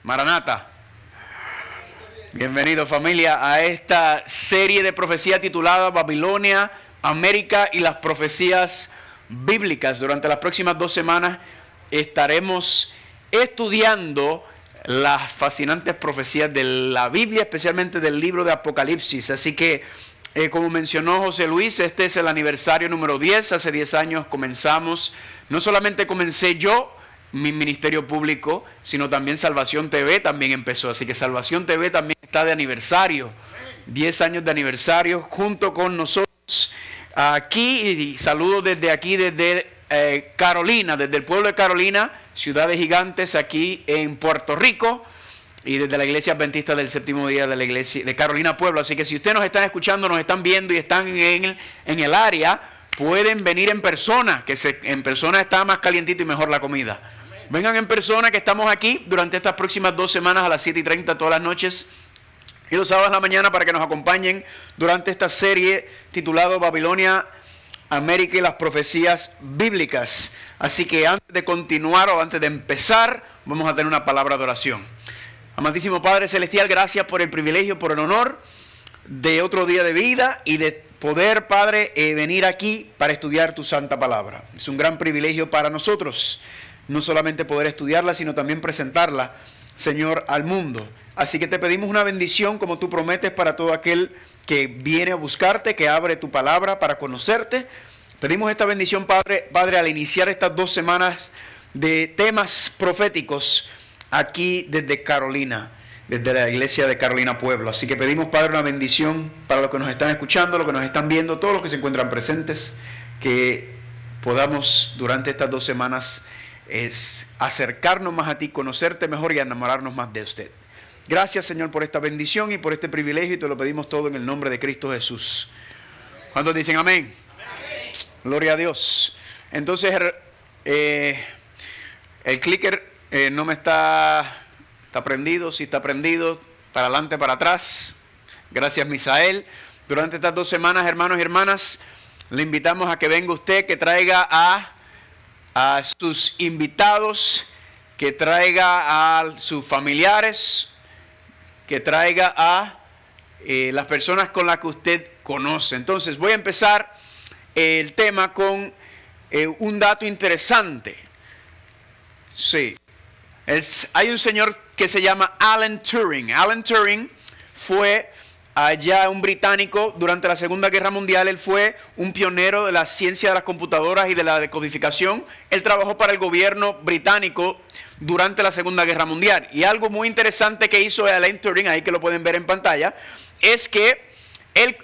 Maranata. Bienvenido, familia, a esta serie de profecía titulada Babilonia, América y las profecías bíblicas. Durante las próximas 2 semanas estaremos estudiando las fascinantes profecías de la Biblia, especialmente del libro de Apocalipsis. Así que, como mencionó José Luis, este es el aniversario número 10. Hace 10 años comenzamos. No solamente comencé yo mi ministerio público, sino también Salvación TV también empezó. Así que Salvación TV también está de aniversario. 10 años de aniversario junto con nosotros. Aquí, y saludos desde aquí, desde Carolina, desde el pueblo de Carolina, ciudad de gigantes, aquí en Puerto Rico, y desde la Iglesia Adventista del Séptimo Día de la Iglesia de Carolina Pueblo. Así que si ustedes nos están escuchando, nos están viendo y están en el área, pueden venir en persona, en persona está más calientito y mejor la comida. Vengan en persona, que estamos aquí durante estas próximas 2 semanas a las 7:30 todas las noches y los sábados en la mañana para que nos acompañen durante esta serie titulado Babilonia, América y las profecías bíblicas. Así que antes de continuar o antes de empezar, vamos a tener una palabra de oración. Amantísimo Padre Celestial, gracias por el privilegio, por el honor de otro día de vida y de poder, Padre, venir aquí para estudiar tu santa palabra. Es un gran privilegio para nosotros, no solamente poder estudiarla, sino también presentarla, Señor, al mundo. Así que te pedimos una bendición, como tú prometes, para todo aquel que viene a buscarte, que abre tu palabra para conocerte. Pedimos esta bendición, Padre, al iniciar estas 2 semanas de temas proféticos aquí desde Carolina, desde la iglesia de Carolina Pueblo. Así que pedimos, Padre, una bendición para los que nos están escuchando, los que nos están viendo, todos los que se encuentran presentes, que podamos durante estas 2 semanas acercarnos más a ti, conocerte mejor y enamorarnos más de usted. Gracias, Señor, por esta bendición y por este privilegio, y te lo pedimos todo en el nombre de Cristo Jesús. ¿Cuántos dicen amén? Amén. Gloria a Dios. Entonces, el clicker no me está prendido. Si está prendido, para adelante, para atrás. Gracias, Misael. Durante estas 2 semanas, hermanos y hermanas, le invitamos a que venga usted, que traiga a sus invitados, que traiga a sus familiares, que traiga a las personas con las que usted conoce. Entonces voy a empezar el tema con un dato interesante. Sí, hay un señor que se llama Alan Turing. Alan Turing fue un británico durante la Segunda Guerra Mundial. Él fue un pionero de la ciencia de las computadoras y de la decodificación. Él trabajó para el gobierno británico durante la Segunda Guerra Mundial. Y algo muy interesante que hizo Alan Turing, ahí que lo pueden ver en pantalla, es que él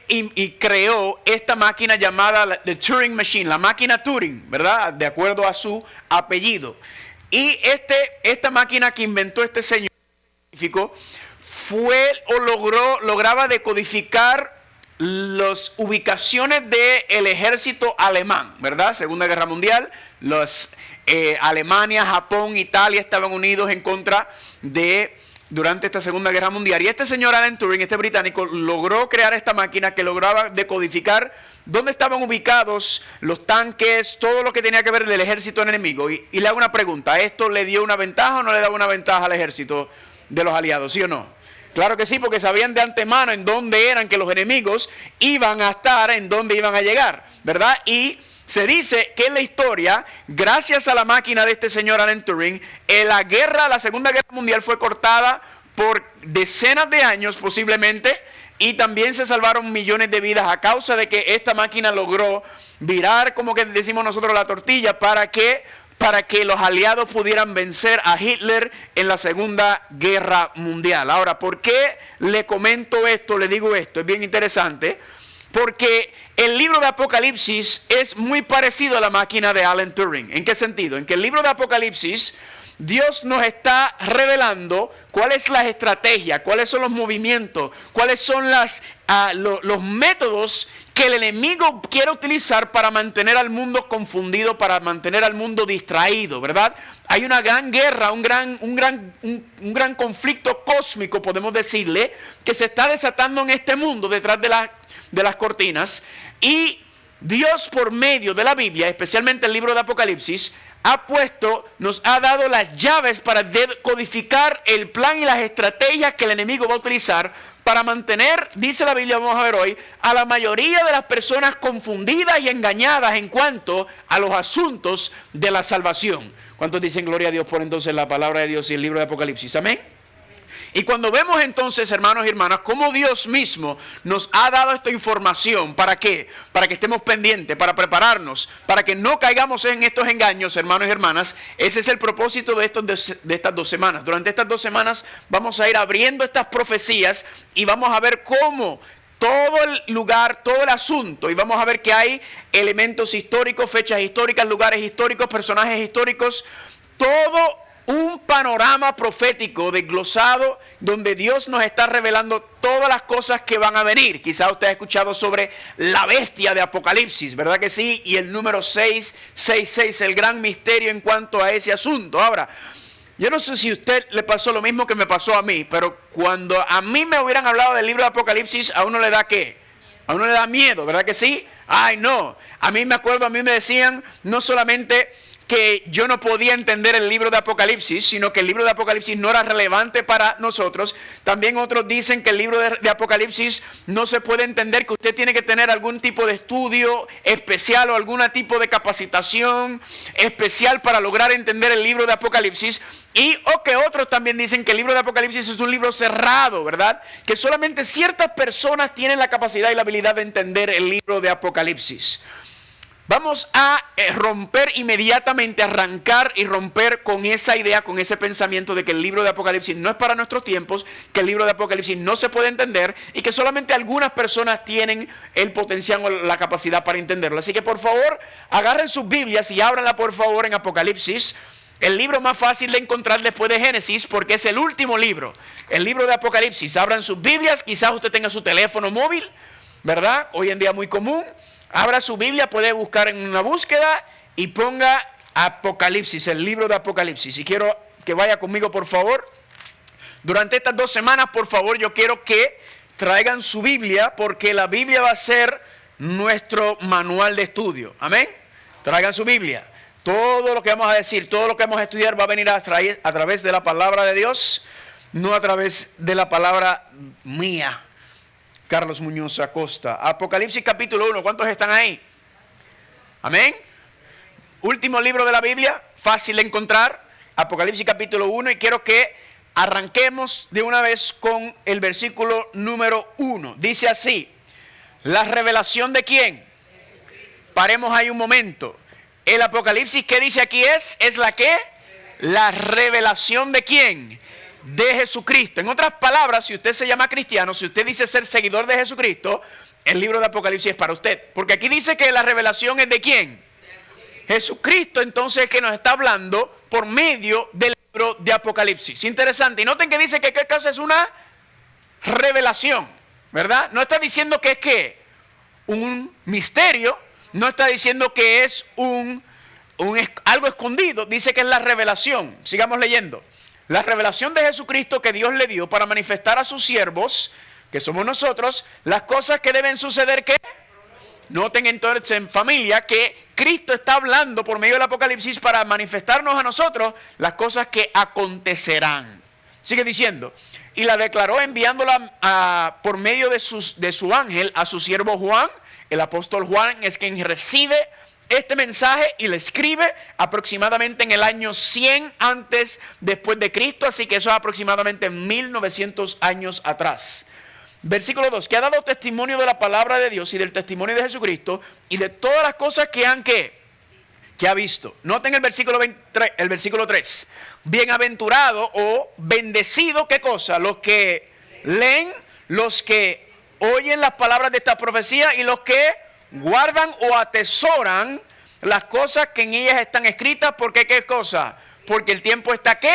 creó esta máquina llamada The Turing Machine, la máquina Turing, ¿verdad? De acuerdo a su apellido. Y esta máquina que inventó este señor científico lograba decodificar las ubicaciones del ejército alemán, ¿verdad? Segunda Guerra Mundial, Alemania, Japón, Italia estaban unidos en contra durante esta Segunda Guerra Mundial. Y este señor Alan Turing, este británico, logró crear esta máquina que lograba decodificar dónde estaban ubicados los tanques, todo lo que tenía que ver del ejército enemigo. Y le hago una pregunta, ¿esto le dio una ventaja o no le daba una ventaja al ejército de los aliados, sí o no? Claro que sí, porque sabían de antemano en dónde eran que los enemigos iban a estar, en dónde iban a llegar, ¿verdad? Y se dice que en la historia, gracias a la máquina de este señor Alan Turing, la Segunda Guerra Mundial fue cortada por decenas de años posiblemente, y también se salvaron millones de vidas a causa de que esta máquina logró virar, como que decimos nosotros, la tortilla, para que los aliados pudieran vencer a Hitler en la Segunda Guerra Mundial. Ahora, ¿por qué le comento esto, le digo esto? Es bien interesante, porque el libro de Apocalipsis es muy parecido a la máquina de Alan Turing. ¿En qué sentido? En que el libro de Apocalipsis, Dios nos está revelando cuál es la estrategia, cuáles son los movimientos, cuáles son los métodos que el enemigo quiere utilizar para mantener al mundo confundido, para mantener al mundo distraído, ¿verdad? Hay una gran guerra, un gran conflicto cósmico, podemos decirle, que se está desatando en este mundo detrás de las cortinas, y Dios por medio de la Biblia, especialmente el libro de Apocalipsis, nos ha dado las llaves para decodificar el plan y las estrategias que el enemigo va a utilizar para mantener, dice la Biblia, vamos a ver hoy, a la mayoría de las personas confundidas y engañadas en cuanto a los asuntos de la salvación. ¿Cuántos dicen gloria a Dios por entonces la palabra de Dios y el libro de Apocalipsis? Amén. Y cuando vemos entonces, hermanos y hermanas, cómo Dios mismo nos ha dado esta información, ¿para qué? Para que estemos pendientes, para prepararnos, para que no caigamos en estos engaños, hermanos y hermanas. Ese es el propósito de estas 2 semanas. Durante estas 2 semanas vamos a ir abriendo estas profecías y vamos a ver cómo todo el lugar, todo el asunto, y vamos a ver que hay elementos históricos, fechas históricas, lugares históricos, personajes históricos, todo un panorama profético desglosado donde Dios nos está revelando todas las cosas que van a venir. Quizá usted ha escuchado sobre la bestia de Apocalipsis, ¿verdad que sí? Y el número 666, el gran misterio en cuanto a ese asunto. Ahora, yo no sé si a usted le pasó lo mismo que me pasó a mí, pero cuando a mí me hubieran hablado del libro de Apocalipsis, a uno le da ¿qué? A uno le da miedo, ¿verdad que sí? Ay, no. A mí me acuerdo, a mí me decían no solamente que yo no podía entender el libro de Apocalipsis, sino que el libro de Apocalipsis no era relevante para nosotros. También otros dicen que el libro de Apocalipsis no se puede entender, que usted tiene que tener algún tipo de estudio especial o algún tipo de capacitación especial para lograr entender el libro de Apocalipsis. O que otros también dicen que el libro de Apocalipsis es un libro cerrado, ¿verdad? Que solamente ciertas personas tienen la capacidad y la habilidad de entender el libro de Apocalipsis. Vamos a romper inmediatamente, arrancar y romper con esa idea, con ese pensamiento de que el libro de Apocalipsis no es para nuestros tiempos, que el libro de Apocalipsis no se puede entender y que solamente algunas personas tienen el potencial o la capacidad para entenderlo. Así que por favor, agarren sus Biblias y ábranla por favor en Apocalipsis, el libro más fácil de encontrar después de Génesis, porque es el último libro, el libro de Apocalipsis. Abran sus Biblias, quizás usted tenga su teléfono móvil, ¿verdad? Hoy en día muy común. Abra su Biblia, puede buscar en una búsqueda y ponga Apocalipsis, el libro de Apocalipsis. Y quiero que vaya conmigo, por favor. Durante estas 2 semanas, por favor, yo quiero que traigan su Biblia, porque la Biblia va a ser nuestro manual de estudio. Amén. Traigan su Biblia. Todo lo que vamos a decir, todo lo que vamos a estudiar va a venir a través de la palabra de Dios, no a través de la palabra mía. Carlos Muñoz Acosta. Apocalipsis capítulo 1. ¿Cuántos están ahí? Amén. Último libro de la Biblia, fácil de encontrar. Apocalipsis capítulo 1. Y quiero que arranquemos de una vez con el versículo número 1. Dice así: ¿la revelación de quién? Paremos ahí un momento. El Apocalipsis, ¿qué dice aquí es? ¿Es la qué? La revelación de quién? De Jesucristo. En otras palabras, si usted se llama cristiano, si usted dice ser seguidor de Jesucristo, el libro de Apocalipsis es para usted. Porque aquí dice que la revelación es de quién. Jesucristo, entonces, que nos está hablando por medio del libro de Apocalipsis. Interesante. Y noten que dice que qué cosa es una revelación, ¿verdad? No está diciendo que es ¿qué? Un misterio. No está diciendo que es algo escondido. Dice que es la revelación. Sigamos leyendo. La revelación de Jesucristo que Dios le dio para manifestar a sus siervos, que somos nosotros, las cosas que deben suceder, ¿qué? Noten entonces en familia que Cristo está hablando por medio del Apocalipsis para manifestarnos a nosotros las cosas que acontecerán. Sigue diciendo, y la declaró enviándola por medio de su ángel a su siervo Juan. El apóstol Juan es quien recibe este mensaje y le escribe aproximadamente en el año 100 antes después de Cristo, así que eso es aproximadamente 1900 años atrás. Versículo 2, que ha dado testimonio de la palabra de Dios y del testimonio de Jesucristo y de todas las cosas que ha visto. Noten el versículo 3. Bienaventurado o bendecido, ¿qué cosa? Los que leen, los que oyen las palabras de esta profecía y los que guardan o atesoran las cosas que en ellas están escritas. ¿Porque qué cosa? Porque el tiempo está ¿qué?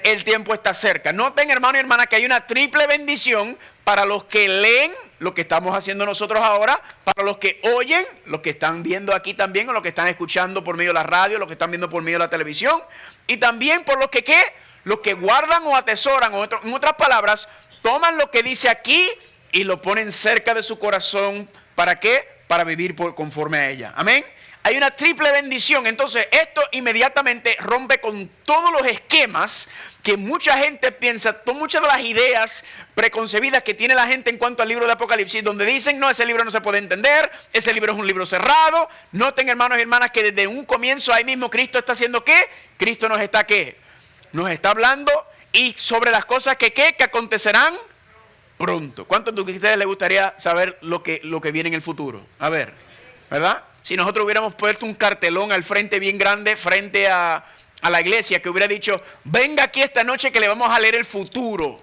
El tiempo está cerca. Noten, hermano y hermana, que hay una triple bendición para los que leen lo que estamos haciendo nosotros ahora, para los que oyen, los que están viendo aquí también, o los que están escuchando por medio de la radio, los que están viendo por medio de la televisión, y también por los que ¿qué? Los que guardan o atesoran, o en otras palabras, toman lo que dice aquí y lo ponen cerca de su corazón. ¿Para qué? para vivir conforme a ella. Amén. Hay una triple bendición. Entonces esto inmediatamente rompe con todos los esquemas que mucha gente piensa, muchas de las ideas preconcebidas que tiene la gente en cuanto al libro de Apocalipsis, donde dicen, no, ese libro no se puede entender, ese libro es un libro cerrado. Noten, hermanos y hermanas, que desde un comienzo ahí mismo Cristo está haciendo ¿qué? Cristo nos está ¿qué? Nos está hablando y sobre las cosas que acontecerán pronto. ¿Cuántos de ustedes les gustaría saber lo que viene en el futuro? A ver, ¿verdad? Si nosotros hubiéramos puesto un cartelón al frente bien grande, frente a la iglesia, que hubiera dicho, venga aquí esta noche que le vamos a leer el futuro.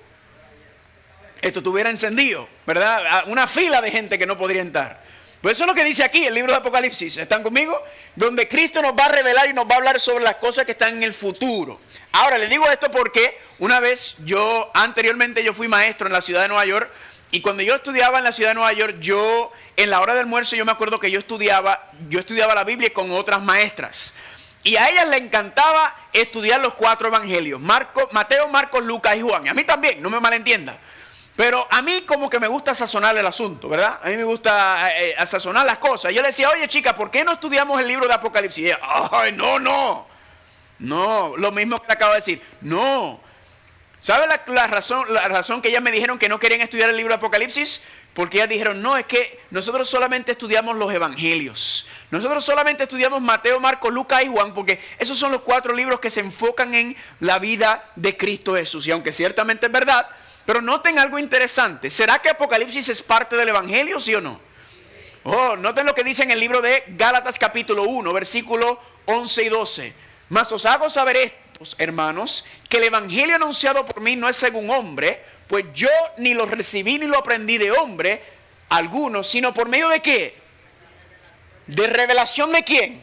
Esto estuviera encendido, ¿verdad? Una fila de gente que no podría entrar. Pues eso es lo que dice aquí el libro de Apocalipsis. ¿Están conmigo? Donde Cristo nos va a revelar y nos va a hablar sobre las cosas que están en el futuro. Ahora, les digo esto porque una vez anteriormente yo fui maestro en la ciudad de Nueva York. Y cuando yo estudiaba en la ciudad de Nueva York, en la hora de almuerzo, yo me acuerdo que yo estudiaba la Biblia con otras maestras. Y a ellas les encantaba estudiar los 4 evangelios: Mateo, Marcos, Lucas y Juan. Y a mí también, no me malentiendan. Pero a mí como que me gusta sazonar el asunto, ¿verdad? A mí me gusta sazonar las cosas. Yo le decía, oye chica, ¿por qué no estudiamos el libro de Apocalipsis? Y ella, ay, no, lo mismo que le acabo de decir, no. ¿Sabe la razón que ellas me dijeron que no querían estudiar el libro de Apocalipsis? Porque ellas dijeron, no, es que nosotros solamente estudiamos los evangelios. Nosotros solamente estudiamos Mateo, Marcos, Lucas y Juan, porque esos son los 4 libros que se enfocan en la vida de Cristo Jesús. Y aunque ciertamente es verdad, pero noten algo interesante. ¿Será que Apocalipsis es parte del evangelio, sí o no? Oh, noten lo que dice en el libro de Gálatas capítulo 1, versículos 11 y 12. Mas os hago saber estos, hermanos, que el evangelio anunciado por mí no es según hombre, pues yo ni lo recibí ni lo aprendí de hombre alguno, sino por medio de ¿qué? ¿De revelación de quién?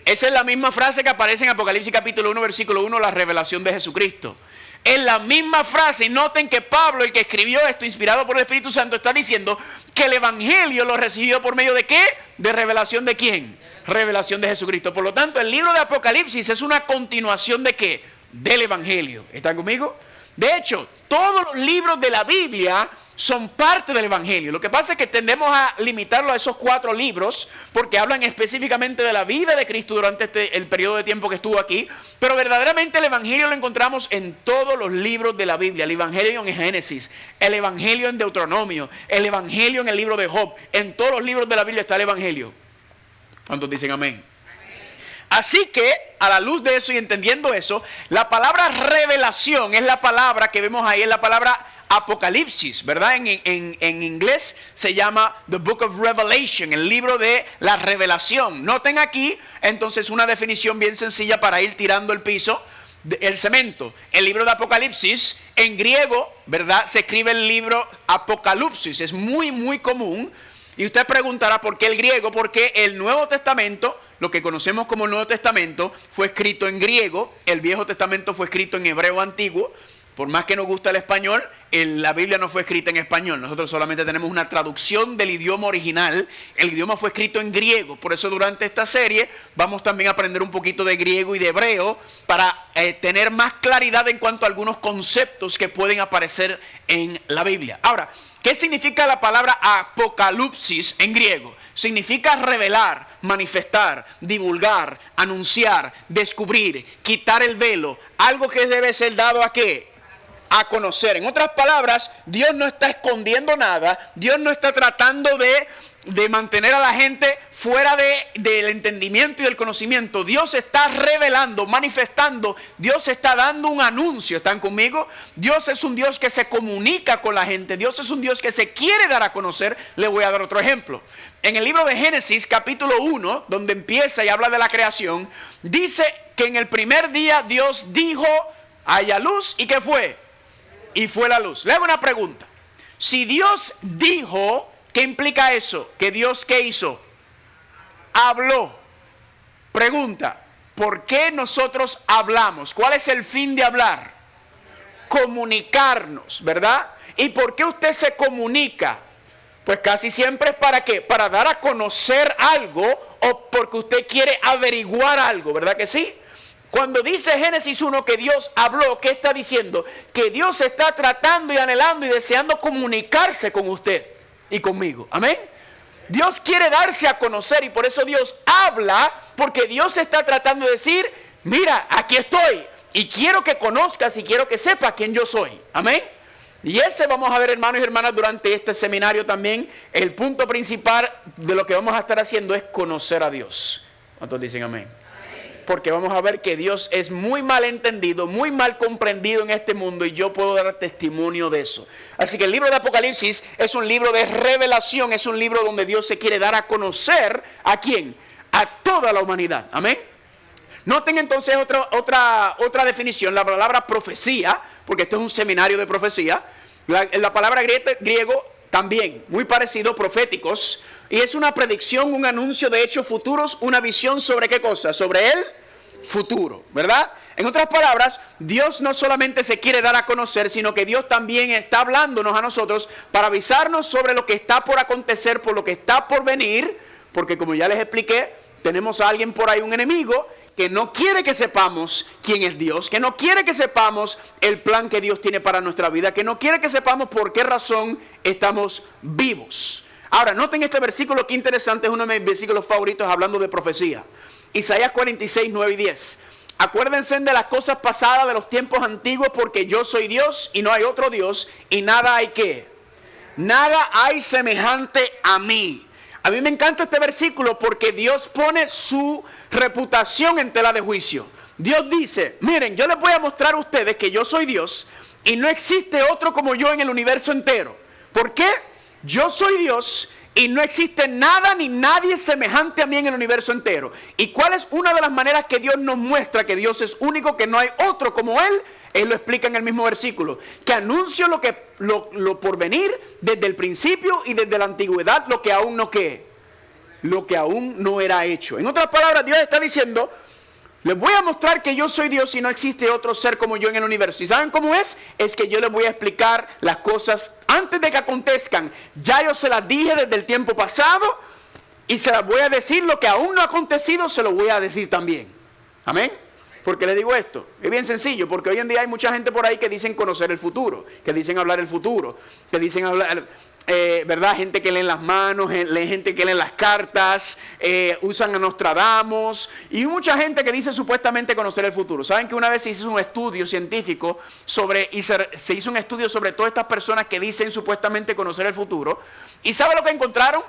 Esa es la misma frase que aparece en Apocalipsis capítulo 1, versículo 1, la revelación de Jesucristo. Es la misma frase. Y noten que Pablo, el que escribió esto, inspirado por el Espíritu Santo, está diciendo que el evangelio lo recibió por medio de ¿qué? ¿De revelación de quién? Revelación de Jesucristo. Por lo tanto, el libro de Apocalipsis es una continuación ¿de qué? Del evangelio. ¿Están conmigo? De hecho, todos los libros de la Biblia son parte del evangelio. Lo que pasa es que tendemos a limitarlo a esos 4 libros porque hablan específicamente de la vida de Cristo durante el periodo de tiempo que estuvo aquí. Pero verdaderamente el evangelio lo encontramos en todos los libros de la Biblia. El evangelio en Génesis, el evangelio en Deuteronomio, el evangelio en el libro de Job. En todos los libros de la Biblia está el evangelio. ¿Cuántos dicen amén? Así que, a la luz de eso y entendiendo eso, la palabra revelación es la palabra que vemos ahí, es la palabra Apocalipsis, ¿verdad? En inglés se llama The Book of Revelation, el libro de la revelación. Noten aquí, entonces, una definición bien sencilla para ir tirando el piso, el cemento. El libro de Apocalipsis, en griego, ¿verdad? Se escribe el libro Apocalipsis, es muy, muy común. Y usted preguntará, ¿por qué el griego? Porque el Nuevo Testamento, lo que conocemos como el Nuevo Testamento, fue escrito en griego. El Viejo Testamento fue escrito en hebreo antiguo. Por más que nos gusta el español, la Biblia no fue escrita en español. Nosotros solamente tenemos una traducción del idioma original. El idioma fue escrito en griego. Por eso durante esta serie vamos también a aprender un poquito de griego y de hebreo para tener más claridad en cuanto a algunos conceptos que pueden aparecer en la Biblia. Ahora, ¿qué significa la palabra apocalipsis en griego? Significa revelar, manifestar, divulgar, anunciar, descubrir, quitar el velo. Algo que debe ser dado ¿a qué? A conocer. En otras palabras, Dios no está escondiendo nada. Dios no está tratando de mantener a la gente fuera del entendimiento y del conocimiento. Dios está revelando, manifestando. Dios está dando un anuncio. ¿Están conmigo? Dios es un Dios que se comunica con la gente. Dios es un Dios que se quiere dar a conocer. Le voy a dar otro ejemplo. En el libro de Génesis, capítulo 1, donde empieza y habla de la creación, dice que en el primer día Dios dijo, haya luz, ¿y qué fue? Y fue la luz. Le hago una pregunta. Si Dios dijo, ¿qué implica eso? Que Dios, ¿qué hizo? Habló. Pregunta, ¿por qué nosotros hablamos? ¿Cuál es el fin de hablar? Comunicarnos, ¿verdad? ¿Y por qué usted se comunica? Pues casi siempre es ¿para qué? Para dar a conocer algo o porque usted quiere averiguar algo, ¿verdad que sí? Cuando dice Génesis 1 que Dios habló, ¿qué está diciendo? Que Dios está tratando y anhelando y deseando comunicarse con usted y conmigo. ¿Amén? Dios quiere darse a conocer y por eso Dios habla, porque Dios está tratando de decir, mira, aquí estoy y quiero que conozcas y quiero que sepas quién yo soy. Amén. Y ese vamos a ver, hermanos y hermanas, durante este seminario también. El punto principal de lo que vamos a estar haciendo es conocer a Dios. ¿Cuántos dicen amén? Porque vamos a ver que Dios es muy mal entendido, muy mal comprendido en este mundo y yo puedo dar testimonio de eso. Así que el libro de Apocalipsis es un libro de revelación, es un libro donde Dios se quiere dar a conocer ¿a quién? A toda la humanidad. Amén. Noten entonces otra definición, la palabra profecía, porque esto es un seminario de profecía. La palabra griego también, muy parecido, proféticos. Y es una predicción, un anuncio de hechos futuros, una visión sobre qué cosa, sobre el futuro, ¿verdad? En otras palabras, Dios no solamente se quiere dar a conocer, sino que Dios también está hablándonos a nosotros para avisarnos sobre lo que está por acontecer, por lo que está por venir, porque como ya les expliqué, tenemos a alguien por ahí, un enemigo, que no quiere que sepamos quién es Dios, que no quiere que sepamos el plan que Dios tiene para nuestra vida, que no quiere que sepamos por qué razón estamos vivos. Ahora, noten este versículo, que interesante, es uno de mis versículos favoritos hablando de profecía. Isaías 46, 9 y 10. Acuérdense de las cosas pasadas de los tiempos antiguos, porque yo soy Dios y no hay otro Dios, y nada hay que. Nada hay semejante a mí. A mí me encanta este versículo porque Dios pone su reputación en tela de juicio. Dios dice, miren, yo les voy a mostrar a ustedes que yo soy Dios y no existe otro como yo en el universo entero. ¿Por qué? Yo soy Dios y no existe nada ni nadie semejante a mí en el universo entero. ¿Y cuál es una de las maneras que Dios nos muestra que Dios es único, que no hay otro como Él? Él lo explica en el mismo versículo. Que anuncio lo por venir desde el principio y desde la antigüedad, lo que aún no qué. Lo que aún no era hecho. En otras palabras, Dios está diciendo, les voy a mostrar que yo soy Dios y no existe otro ser como yo en el universo. ¿Y saben cómo es? Es que yo les voy a explicar las cosas antes de que acontezcan. Ya yo se las dije desde el tiempo pasado y se las voy a decir. Lo que aún no ha acontecido se lo voy a decir también. Amén. ¿Por qué le digo esto? Es bien sencillo, porque hoy en día hay mucha gente por ahí que dicen conocer el futuro, que dicen hablar el futuro, que dicen hablar, ¿verdad? Gente que lee las manos, gente que lee las cartas, usan a Nostradamus, y mucha gente que dice supuestamente conocer el futuro. ¿Saben que una vez se hizo un estudio científico se hizo un estudio sobre todas estas personas que dicen supuestamente conocer el futuro? ¿Y sabe lo que encontraron?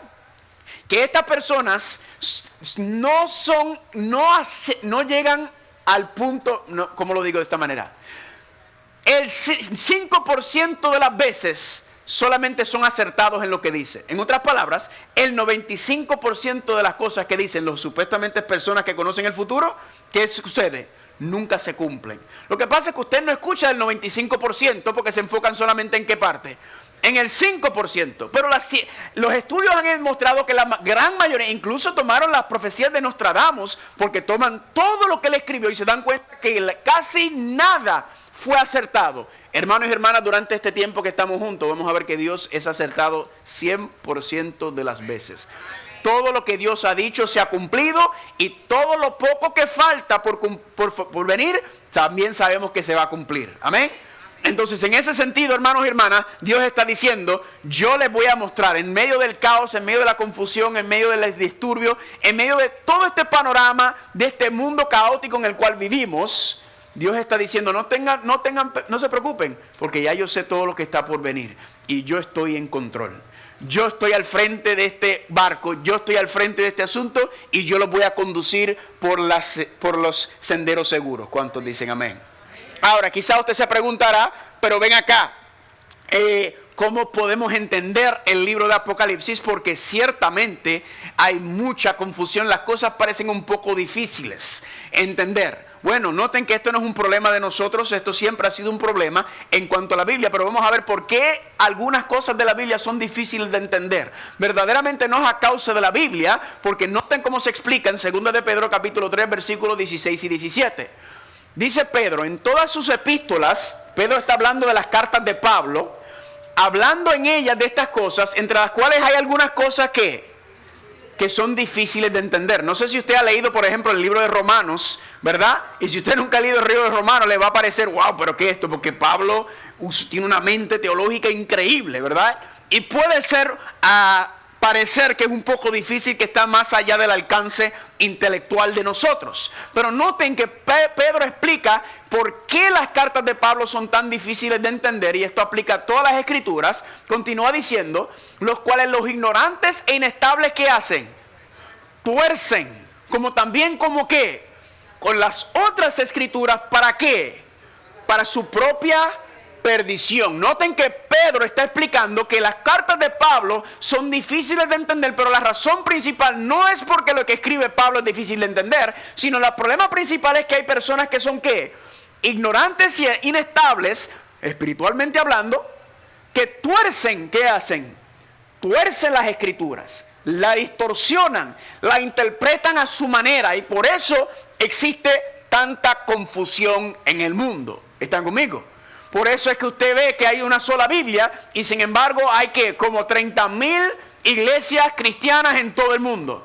Que estas personas no llegan al punto, no, ¿cómo lo digo de esta manera? El 5% de las veces solamente son acertados en lo que dice. En otras palabras, el 95% de las cosas que dicen los supuestamente personas que conocen el futuro, ¿qué sucede? Nunca se cumplen. Lo que pasa es que usted no escucha el 95% porque se enfocan solamente en qué parte. En el 5%, pero los estudios han demostrado que la gran mayoría, incluso tomaron las profecías de Nostradamus, porque toman todo lo que él escribió y se dan cuenta que casi nada fue acertado. Hermanos y hermanas, durante este tiempo que estamos juntos, vamos a ver que Dios es acertado 100% de las veces. Todo lo que Dios ha dicho se ha cumplido y todo lo poco que falta por venir, también sabemos que se va a cumplir. Amén. Entonces, en ese sentido, hermanos y hermanas, Dios está diciendo, yo les voy a mostrar en medio del caos, en medio de la confusión, en medio del disturbio, en medio de todo este panorama, de este mundo caótico en el cual vivimos, Dios está diciendo, no se preocupen, porque ya yo sé todo lo que está por venir y yo estoy en control. Yo estoy al frente de este barco, yo estoy al frente de este asunto y yo los voy a conducir por los senderos seguros. ¿Cuántos dicen amén? Ahora, quizá usted se preguntará, pero ven acá, ¿cómo podemos entender el libro de Apocalipsis? Porque ciertamente hay mucha confusión, las cosas parecen un poco difíciles entender. Bueno, noten que esto no es un problema de nosotros, esto siempre ha sido un problema en cuanto a la Biblia, pero vamos a ver por qué algunas cosas de la Biblia son difíciles de entender. Verdaderamente no es a causa de la Biblia, porque noten cómo se explica en 2 de Pedro capítulo 3, versículos 16 y 17. Dice Pedro, en todas sus epístolas, Pedro está hablando de las cartas de Pablo, hablando en ellas de estas cosas, entre las cuales hay algunas cosas que son difíciles de entender. No sé si usted ha leído, por ejemplo, el libro de Romanos, ¿verdad? Y si usted nunca ha leído el libro de Romanos, le va a parecer, wow, pero ¿qué es esto? Porque Pablo tiene una mente teológica increíble, ¿verdad? Y puede ser, parecer que es un poco difícil, que está más allá del alcance intelectual de nosotros. Pero noten que Pedro explica por qué las cartas de Pablo son tan difíciles de entender, y esto aplica a todas las escrituras. Continúa diciendo, los cuales los ignorantes e inestables, ¿qué hacen? Tuercen, como también como qué, con las otras escrituras, ¿para qué? Para su propia perdición. Noten que Pedro está explicando que las cartas de Pablo son difíciles de entender, pero la razón principal no es porque lo que escribe Pablo es difícil de entender, sino el problema principal es que hay personas que son ¿qué? Ignorantes y inestables, espiritualmente hablando, que tuercen, ¿qué hacen? Tuercen las escrituras, la distorsionan, la interpretan a su manera, y por eso existe tanta confusión en el mundo. ¿Están conmigo? Por eso es que usted ve que hay una sola Biblia y sin embargo hay que como 30,000 iglesias cristianas en todo el mundo.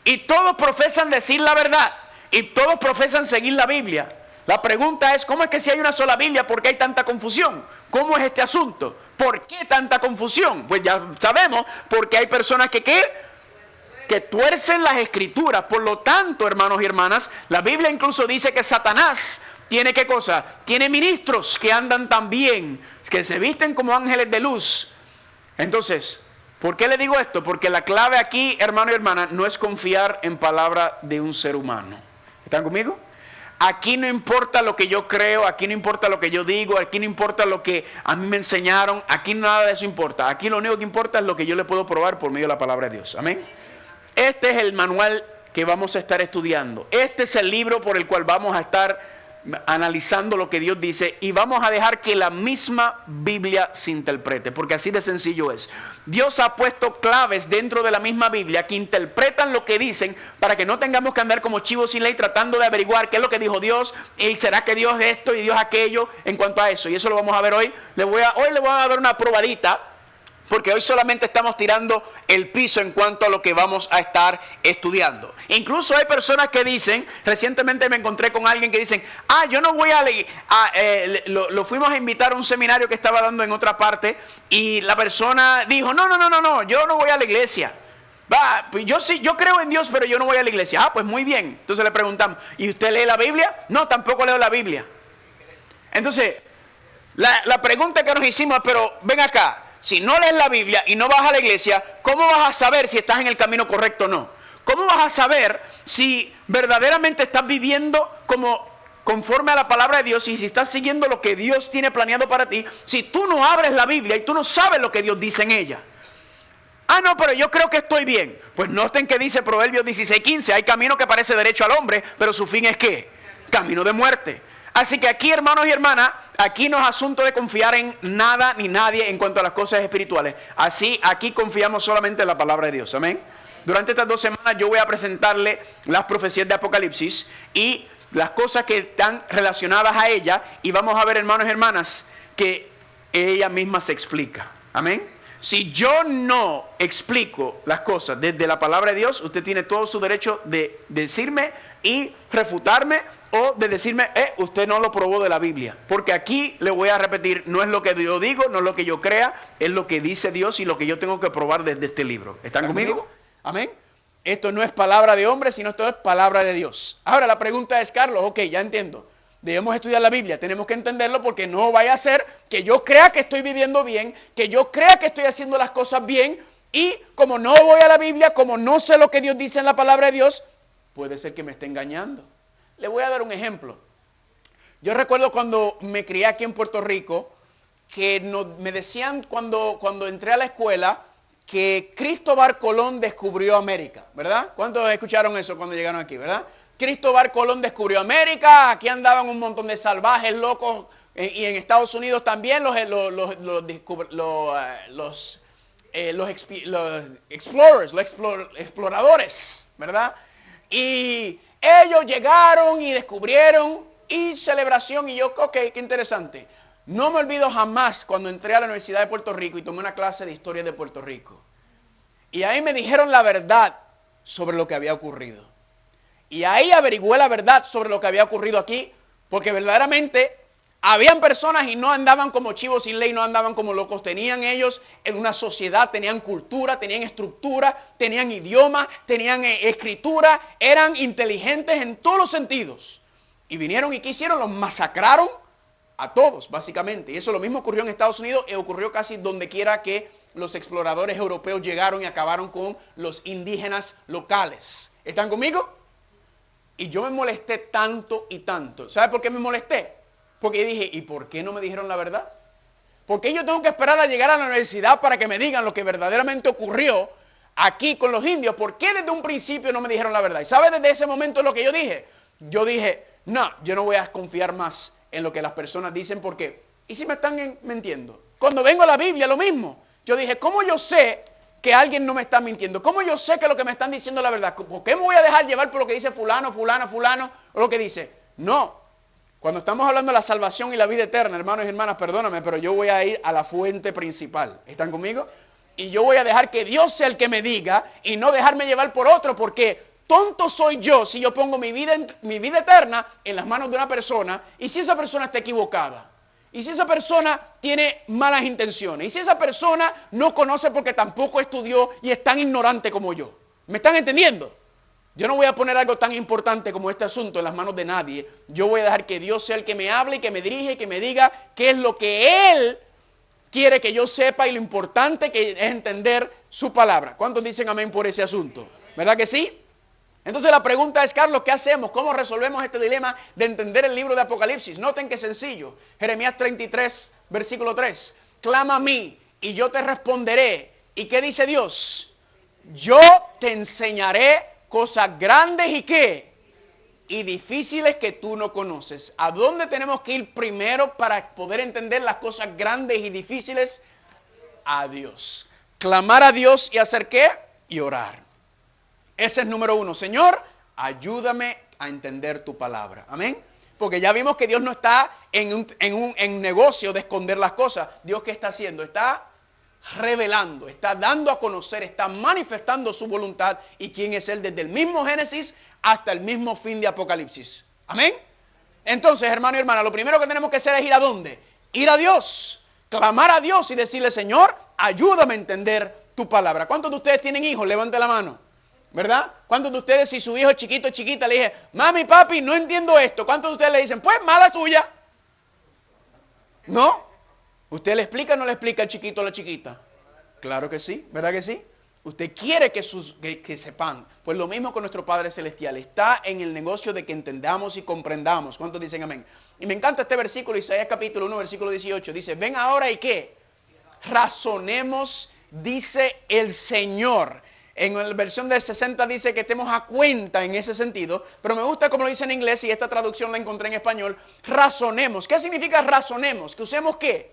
Y todos profesan decir la verdad y todos profesan seguir la Biblia. La pregunta es, ¿cómo es que si hay una sola Biblia, por qué hay tanta confusión? ¿Cómo es este asunto? ¿Por qué tanta confusión? Pues ya sabemos, porque hay personas que tuercen las escrituras. Por lo tanto, hermanos y hermanas, la Biblia incluso dice que Satanás tiene ¿qué cosa? Tiene ministros que andan también, que se visten como ángeles de luz. Entonces, ¿por qué le digo esto? Porque la clave aquí, hermano y hermana, no es confiar en palabra de un ser humano. ¿Están conmigo? Aquí no importa lo que yo creo, aquí no importa lo que yo digo, aquí no importa lo que a mí me enseñaron, aquí nada de eso importa. Aquí lo único que importa es lo que yo le puedo probar por medio de la palabra de Dios. Amén. Este es el manual que vamos a estar estudiando. Este es el libro por el cual vamos a estar analizando lo que Dios dice, y vamos a dejar que la misma Biblia se interprete, porque así de sencillo es. Dios ha puesto claves dentro de la misma Biblia que interpretan lo que dicen, para que no tengamos que andar como chivos sin ley tratando de averiguar qué es lo que dijo Dios, y será que Dios esto y Dios aquello en cuanto a eso. Y eso lo vamos a ver hoy. Hoy le voy a dar una probadita, porque hoy solamente estamos tirando el piso en cuanto a lo que vamos a estar estudiando. Incluso hay personas que dicen, recientemente me encontré con alguien que dicen, yo no voy a leer, lo fuimos a invitar a un seminario que estaba dando en otra parte, y la persona dijo, no, yo no voy a la iglesia. Pues yo creo en Dios, pero yo no voy a la iglesia. Pues muy bien. Entonces le preguntamos, ¿y usted lee la Biblia? No, tampoco leo la Biblia. Entonces, la pregunta que nos hicimos es, pero ven acá, si no lees la Biblia y no vas a la iglesia, ¿cómo vas a saber si estás en el camino correcto o no? ¿Cómo vas a saber si verdaderamente estás viviendo conforme a la palabra de Dios, y si estás siguiendo lo que Dios tiene planeado para ti, si tú no abres la Biblia y tú no sabes lo que Dios dice en ella? No, pero yo creo que estoy bien. Pues noten que dice Proverbios 16:15, hay camino que parece derecho al hombre, pero su fin es ¿qué? Camino de muerte. Así que aquí, hermanos y hermanas, aquí no es asunto de confiar en nada ni nadie en cuanto a las cosas espirituales. Aquí confiamos solamente en la palabra de Dios. Amén. Durante estas 2 semanas yo voy a presentarle las profecías de Apocalipsis y las cosas que están relacionadas a ella, y vamos a ver, hermanos y hermanas, que ella misma se explica. Amén. Si yo no explico las cosas desde la palabra de Dios, usted tiene todo su derecho de decirme y refutarme, o de decirme, usted no lo probó de la Biblia. Porque aquí le voy a repetir, no es lo que yo digo, no es lo que yo crea, es lo que dice Dios y lo que yo tengo que probar desde este libro. ¿Están conmigo? Amén. Esto no es palabra de hombre, sino esto es palabra de Dios. Ahora la pregunta es, Carlos, ok, ya entiendo. Debemos estudiar la Biblia, tenemos que entenderlo, porque no vaya a ser que yo crea que estoy viviendo bien, que yo crea que estoy haciendo las cosas bien, y como no voy a la Biblia, como no sé lo que Dios dice en la palabra de Dios, puede ser que me esté engañando. Le voy a dar un ejemplo. Yo recuerdo cuando me crié aquí en Puerto Rico, que me decían cuando entré a la escuela, que Cristóbal Colón descubrió América, ¿verdad? ¿Cuántos escucharon eso cuando llegaron aquí, verdad? Cristóbal Colón descubrió América, aquí andaban un montón de salvajes locos, y en Estados Unidos también los exploradores, ¿verdad? Y ellos llegaron y descubrieron, y celebración, y yo, ok, qué interesante. No me olvido jamás cuando entré a la Universidad de Puerto Rico y tomé una clase de historia de Puerto Rico. Y ahí me dijeron la verdad sobre lo que había ocurrido. Y ahí averigüé la verdad sobre lo que había ocurrido aquí, porque verdaderamente Habían personas y no andaban como chivos sin ley, no andaban como locos. Tenían ellos en una sociedad, tenían cultura, tenían estructura, tenían idioma, tenían escritura, eran inteligentes en todos los sentidos. Y vinieron y ¿qué hicieron? Los masacraron a todos, básicamente. Y eso lo mismo ocurrió en Estados Unidos y ocurrió casi donde quiera que los exploradores europeos llegaron y acabaron con los indígenas locales. ¿Están conmigo? Y yo me molesté tanto y tanto. ¿Sabe por qué me molesté? Porque dije, ¿y por qué no me dijeron la verdad? ¿Por qué yo tengo que esperar a llegar a la universidad para que me digan lo que verdaderamente ocurrió aquí con los indios? ¿Por qué desde un principio no me dijeron la verdad? ¿Y sabe desde ese momento lo que yo dije? Yo dije, no, yo no voy a confiar más en lo que las personas dicen porque, ¿y si me están mintiendo? Cuando vengo a la Biblia, lo mismo. Yo dije, ¿cómo yo sé que alguien no me está mintiendo? ¿Cómo yo sé que lo que me están diciendo es la verdad? ¿Por qué me voy a dejar llevar por lo que dice fulano, fulana, fulano? O lo que dice, no. Cuando estamos hablando de la salvación y la vida eterna, hermanos y hermanas, perdóname, pero yo voy a ir a la fuente principal. ¿Están conmigo? Y yo voy a dejar que Dios sea el que me diga y no dejarme llevar por otro, porque tonto soy yo si yo pongo mi vida eterna en las manos de una persona y si esa persona está equivocada. Y si esa persona tiene malas intenciones. Y si esa persona no conoce porque tampoco estudió y es tan ignorante como yo. ¿Me están entendiendo? Yo no voy a poner algo tan importante como este asunto en las manos de nadie. Yo voy a dejar que Dios sea el que me hable y que me dirige y que me diga qué es lo que Él quiere que yo sepa y lo importante que es entender su palabra. ¿Cuántos dicen amén por ese asunto? ¿Verdad que sí? Entonces la pregunta es, Carlos, ¿qué hacemos? ¿Cómo resolvemos este dilema de entender el libro de Apocalipsis? Noten que es sencillo. Jeremías 33, versículo 3. Clama a mí y yo te responderé. ¿Y qué dice Dios? Yo te enseñaré cosas grandes y ¿qué? Y difíciles que tú no conoces. ¿A dónde tenemos que ir primero para poder entender las cosas grandes y difíciles? A Dios. Clamar a Dios y hacer ¿qué? Y orar. Ese es número uno. Señor, ayúdame a entender tu palabra. Amén. Porque ya vimos que Dios no está en negocio de esconder las cosas. Dios, ¿qué está haciendo? Está revelando, está dando a conocer, está manifestando su voluntad y quién es Él desde el mismo Génesis hasta el mismo fin de Apocalipsis. Amén. Entonces, hermano y hermana, lo primero que tenemos que hacer es ir a ¿dónde? Ir a Dios, clamar a Dios y decirle, Señor, ayúdame a entender tu palabra. ¿Cuántos de ustedes tienen hijos? Levante la mano. ¿Verdad? ¿Cuántos de ustedes, si su hijo es chiquito o chiquita, le dije, mami, papi, no entiendo esto? ¿Cuántos de ustedes le dicen, pues, mala tuya? ¿No? ¿Usted le explica o no le explica al chiquito o a la chiquita? Claro que sí, ¿verdad que sí? Usted quiere que sepan. Pues lo mismo con nuestro Padre Celestial. Está en el negocio de que entendamos y comprendamos. ¿Cuántos dicen amén? Y me encanta este versículo, Isaías capítulo 1, versículo 18. Dice, ven ahora y ¿qué? Razonemos, dice el Señor. En la versión del 60 dice que estemos a cuenta en ese sentido, pero me gusta como lo dice en inglés y esta traducción la encontré en español. Razonemos. ¿Qué significa razonemos? ¿Que usemos qué?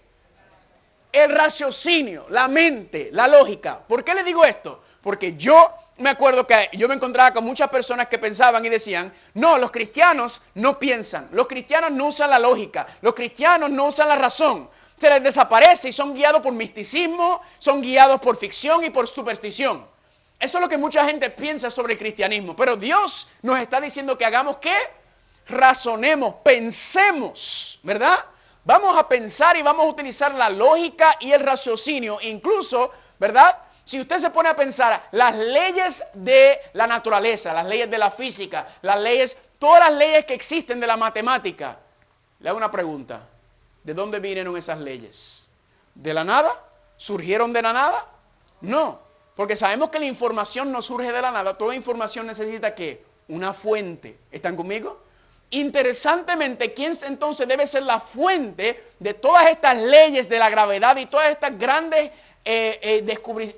El raciocinio, la mente, la lógica. ¿Por qué le digo esto? Porque yo me acuerdo que yo me encontraba con muchas personas que pensaban y decían, no, los cristianos no piensan, los cristianos no usan la lógica, los cristianos no usan la razón. Se les desaparece y son guiados por misticismo, son guiados por ficción y por superstición. Eso es lo que mucha gente piensa sobre el cristianismo. Pero Dios nos está diciendo que hagamos ¿qué? Razonemos, pensemos, ¿verdad? Vamos a pensar y vamos a utilizar la lógica y el raciocinio. Incluso, ¿verdad? Si usted se pone a pensar las leyes de la naturaleza, las leyes de la física, las leyes, todas las leyes que existen de la matemática. Le hago una pregunta. ¿De dónde vinieron esas leyes? ¿De la nada? ¿Surgieron de la nada? No. Porque sabemos que la información no surge de la nada. Toda información necesita ¿qué? Una fuente. ¿Están conmigo? Interesantemente, ¿quién entonces debe ser la fuente de todas estas leyes de la gravedad y todas estas grandes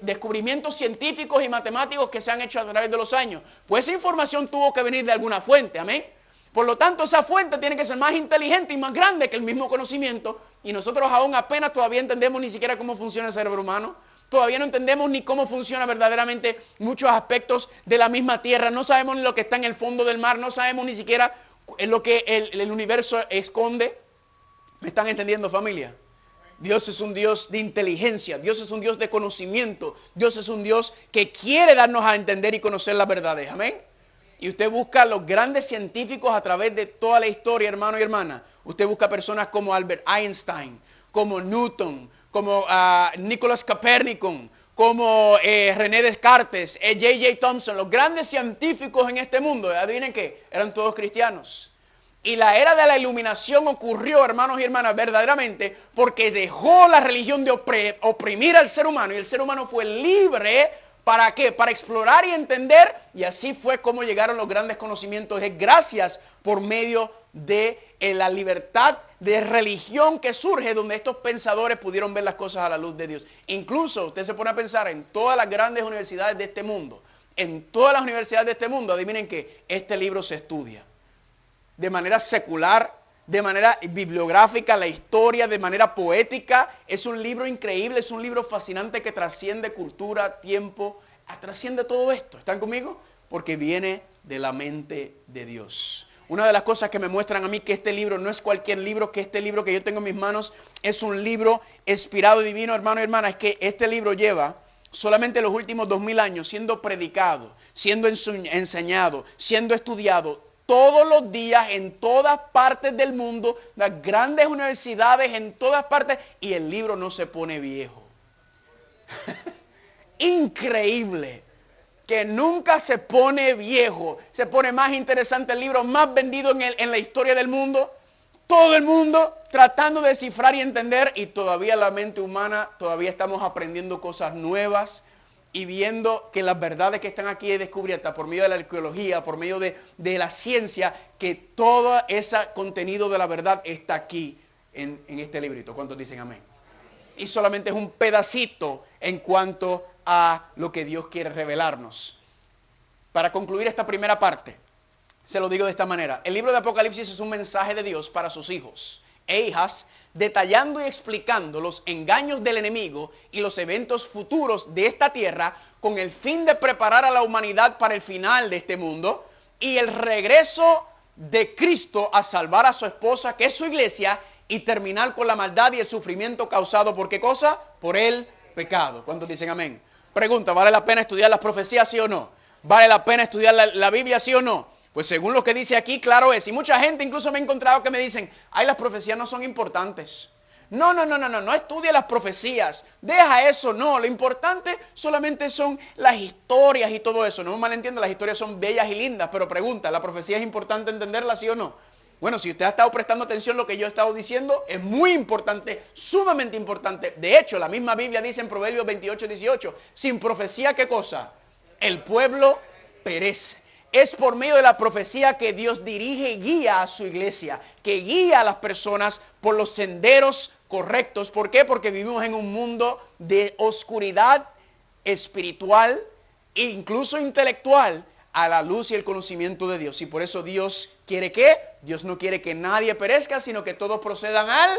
descubrimientos científicos y matemáticos que se han hecho a través de los años? Pues esa información tuvo que venir de alguna fuente. Amén. Por lo tanto, esa fuente tiene que ser más inteligente y más grande que el mismo conocimiento. Y nosotros aún apenas todavía entendemos ni siquiera cómo funciona el cerebro humano. Todavía no entendemos ni cómo funciona verdaderamente muchos aspectos de la misma tierra. No sabemos ni lo que está en el fondo del mar. No sabemos ni siquiera lo que el universo esconde. ¿Me están entendiendo, familia? Dios es un Dios de inteligencia. Dios es un Dios de conocimiento. Dios es un Dios que quiere darnos a entender y conocer las verdades. Amén. y usted busca a los grandes científicos a través de toda la historia, hermano y hermana, usted busca personas como Albert Einstein, como Newton, como Nicolás Copérnico, como René Descartes, J.J. Thomson, los grandes científicos en este mundo, adivinen qué, eran todos cristianos. Y la era de la iluminación ocurrió, hermanos y hermanas, verdaderamente porque dejó la religión de oprimir al ser humano, y el ser humano fue libre. ¿Para qué? Para explorar y entender, y así fue como llegaron los grandes conocimientos. Es gracias por medio de la libertad de religión que surge, donde estos pensadores pudieron ver las cosas a la luz de Dios. Incluso usted se pone a pensar en todas las grandes universidades de este mundo. En todas las universidades de este mundo, adivinen que este libro se estudia de manera secular, de manera bibliográfica, la historia, de manera poética. Es un libro increíble, es un libro fascinante que trasciende cultura, tiempo, trasciende todo esto. ¿Están conmigo? Porque viene de la mente de Dios. Una de las cosas que me muestran a mí que este libro no es cualquier libro, que este libro que yo tengo en mis manos es un libro inspirado y divino, hermano y hermana, es que este libro lleva solamente los últimos 2000 años siendo predicado, siendo enseñado, siendo estudiado todos los días en todas partes del mundo, las grandes universidades en todas partes, y el libro no se pone viejo. Increíble, que nunca se pone viejo. Se pone más interesante, el libro más vendido en la historia del mundo. Todo el mundo tratando de descifrar y entender, y todavía la mente humana, todavía estamos aprendiendo cosas nuevas y viendo que las verdades que están aquí descubiertas por medio de la arqueología, por medio de la ciencia, que todo ese contenido de la verdad está aquí en este librito. ¿Cuántos dicen amén? Y solamente es un pedacito en cuanto a lo que Dios quiere revelarnos. Para concluir esta primera parte, se lo digo de esta manera. El libro de Apocalipsis es un mensaje de Dios para sus hijos e hijas, detallando y explicando los engaños del enemigo y los eventos futuros de esta tierra, con el fin de preparar a la humanidad para el final de este mundo y el regreso de Cristo a salvar a su esposa, que es su iglesia, y terminar con la maldad y el sufrimiento causado ¿por qué cosa? Por el pecado. ¿Cuántos dicen amén? Pregunta, ¿vale la pena estudiar las profecías, sí o no? ¿Vale la pena estudiar la Biblia, sí o no? Pues según lo que dice aquí, claro es. Y mucha gente incluso me he encontrado que me dicen, ay, las profecías no son importantes. No estudie las profecías. Deja eso, no. Lo importante solamente son las historias y todo eso. No me malentiendan, las historias son bellas y lindas, pero pregunta, ¿la profecía es importante entenderla, sí o no? Bueno, si usted ha estado prestando atención a lo que yo he estado diciendo, es muy importante, sumamente importante. De hecho, la misma Biblia dice en Proverbios 28:18, sin profecía, ¿qué cosa? El pueblo perece. Es por medio de la profecía que Dios dirige y guía a su iglesia, que guía a las personas por los senderos correctos. ¿Por qué? Porque vivimos en un mundo de oscuridad espiritual e incluso intelectual, a la luz y el conocimiento de Dios. Y por eso Dios quiere que, Dios no quiere que nadie perezca, sino que todos procedan al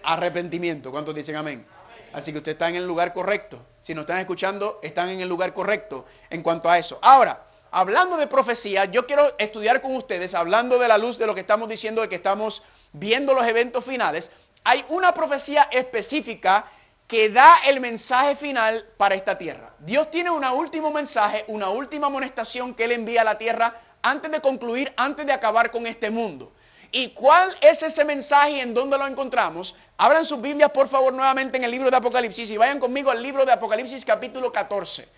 arrepentimiento. ¿Cuántos dicen amén? Así que usted está en el lugar correcto. Si nos están escuchando, están en el lugar correcto en cuanto a eso. Ahora, hablando de profecía, yo quiero estudiar con ustedes, hablando de la luz de lo que estamos diciendo, de que estamos viendo los eventos finales. Hay una profecía específica que da el mensaje final para esta tierra. Dios tiene un último mensaje, una última amonestación que Él envía a la tierra antes de concluir, antes de acabar con este mundo. ¿Y cuál es ese mensaje y en dónde lo encontramos? Abran sus Biblias, por favor, nuevamente en el libro de Apocalipsis y vayan conmigo al libro de Apocalipsis capítulo 14.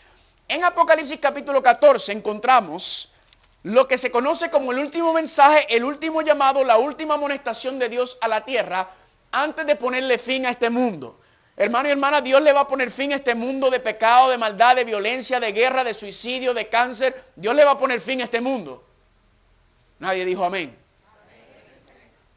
En Apocalipsis capítulo 14 encontramos lo que se conoce como el último mensaje, el último llamado, la última amonestación de Dios a la tierra antes de ponerle fin a este mundo. Hermano y hermana, Dios le va a poner fin a este mundo de pecado, de maldad, de violencia, de guerra, de suicidio, de cáncer. Dios le va a poner fin a este mundo. Nadie dijo amén.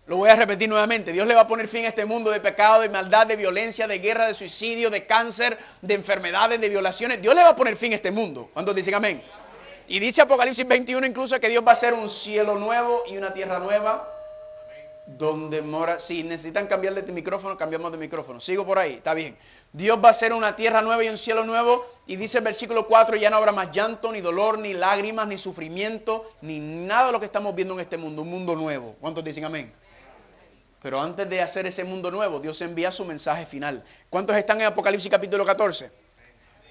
Lo voy a repetir nuevamente. Dios le va a poner fin a este mundo de pecado, de maldad, de violencia, de guerra, de suicidio, de cáncer, de enfermedades, de violaciones. Dios le va a poner fin a este mundo. ¿Cuántos dicen amén? Y dice Apocalipsis 21 incluso que Dios va a hacer un cielo nuevo y una tierra nueva. Donde mora, si necesitan cambiarle de micrófono, cambiamos de micrófono. Sigo por ahí, está bien. Dios va a hacer una tierra nueva y un cielo nuevo. Y dice el versículo 4, ya no habrá más llanto, ni dolor, ni lágrimas, ni sufrimiento, ni nada de lo que estamos viendo en este mundo. Un mundo nuevo. ¿Cuántos dicen amén? Pero antes de hacer ese mundo nuevo, Dios envía su mensaje final. ¿Cuántos están en Apocalipsis capítulo 14?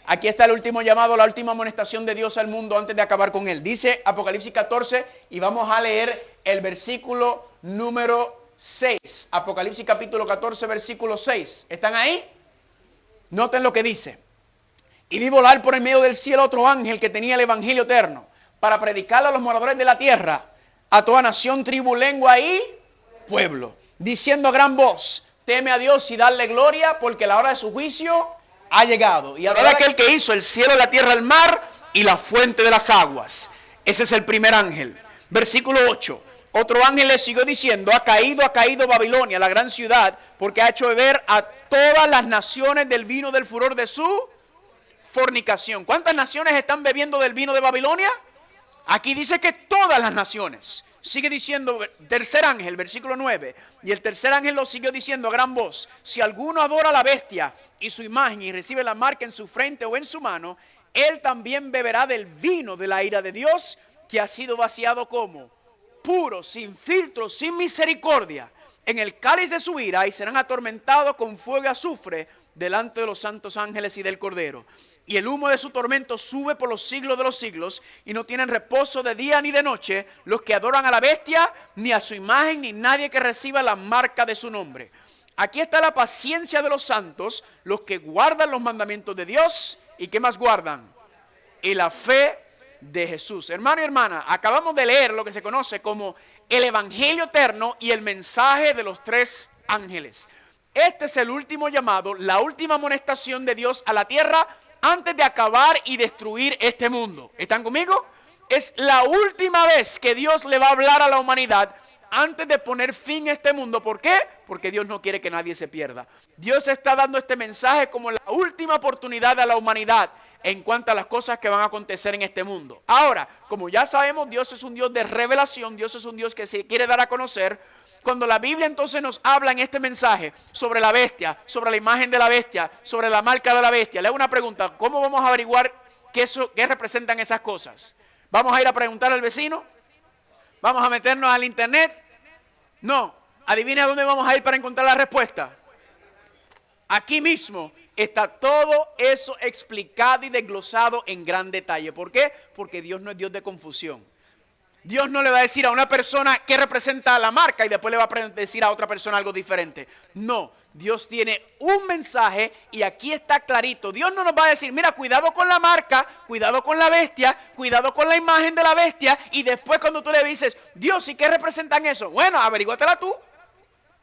Aquí está el último llamado, la última amonestación de Dios al mundo antes de acabar con él. Dice Apocalipsis 14 y vamos a leer el versículo número 6. Apocalipsis capítulo 14, versículo 6. ¿Están ahí? Noten lo que dice. Y vi volar por el medio del cielo otro ángel que tenía el evangelio eterno para predicarlo a los moradores de la tierra, a toda nación, tribu, lengua y pueblo, diciendo a gran voz: teme a Dios y darle gloria, porque la hora de su juicio ha llegado. Y ahora aquel que hizo el cielo, la tierra, el mar y la fuente de las aguas. Ese es el primer ángel. Versículo 8. Otro ángel le siguió diciendo: ha caído Babilonia, la gran ciudad, porque ha hecho beber a todas las naciones del vino del furor de su fornicación. ¿Cuántas naciones están bebiendo del vino de Babilonia? Aquí dice que todas las naciones. Sigue diciendo, tercer ángel, versículo 9. Y el tercer ángel lo siguió diciendo a gran voz: si alguno adora a la bestia y su imagen y recibe la marca en su frente o en su mano, él también beberá del vino de la ira de Dios, que ha sido vaciado como puro, sin filtro, sin misericordia, en el cáliz de su ira, y serán atormentados con fuego y azufre delante de los santos ángeles y del Cordero. Y el humo de su tormento sube por los siglos de los siglos, y no tienen reposo de día ni de noche los que adoran a la bestia, ni a su imagen, ni nadie que reciba la marca de su nombre. Aquí está la paciencia de los santos, los que guardan los mandamientos de Dios. ¿Y qué más guardan? Y la fe de Jesús. Hermano y hermana, acabamos de leer lo que se conoce como el evangelio eterno y el mensaje de los tres ángeles. Este es el último llamado, la última amonestación de Dios a la tierra antes de acabar y destruir este mundo. ¿Están conmigo? Es la última vez que Dios le va a hablar a la humanidad antes de poner fin a este mundo. ¿Por qué? Porque Dios no quiere que nadie se pierda. Dios está dando este mensaje como la última oportunidad a la humanidad en cuanto a las cosas que van a acontecer en este mundo. Ahora, como ya sabemos, Dios es un Dios de revelación, Dios es un Dios que se quiere dar a conocer. Cuando la Biblia entonces nos habla en este mensaje sobre la bestia, sobre la imagen de la bestia, sobre la marca de la bestia, le hago una pregunta: ¿cómo vamos a averiguar qué representan esas cosas? ¿Vamos a ir a preguntar al vecino? ¿Vamos a meternos al internet? No. Adivine a dónde vamos a ir para encontrar la respuesta. Aquí mismo está todo eso explicado y desglosado en gran detalle. ¿Por qué? Porque Dios no es Dios de confusión. Dios no le va a decir a una persona qué representa la marca y después le va a decir a otra persona algo diferente. No, Dios tiene un mensaje y aquí está clarito. Dios no nos va a decir: mira, cuidado con la marca, cuidado con la bestia, cuidado con la imagen de la bestia. Y después cuando tú le dices: Dios, ¿y qué representan eso? Bueno, averíguatela tú.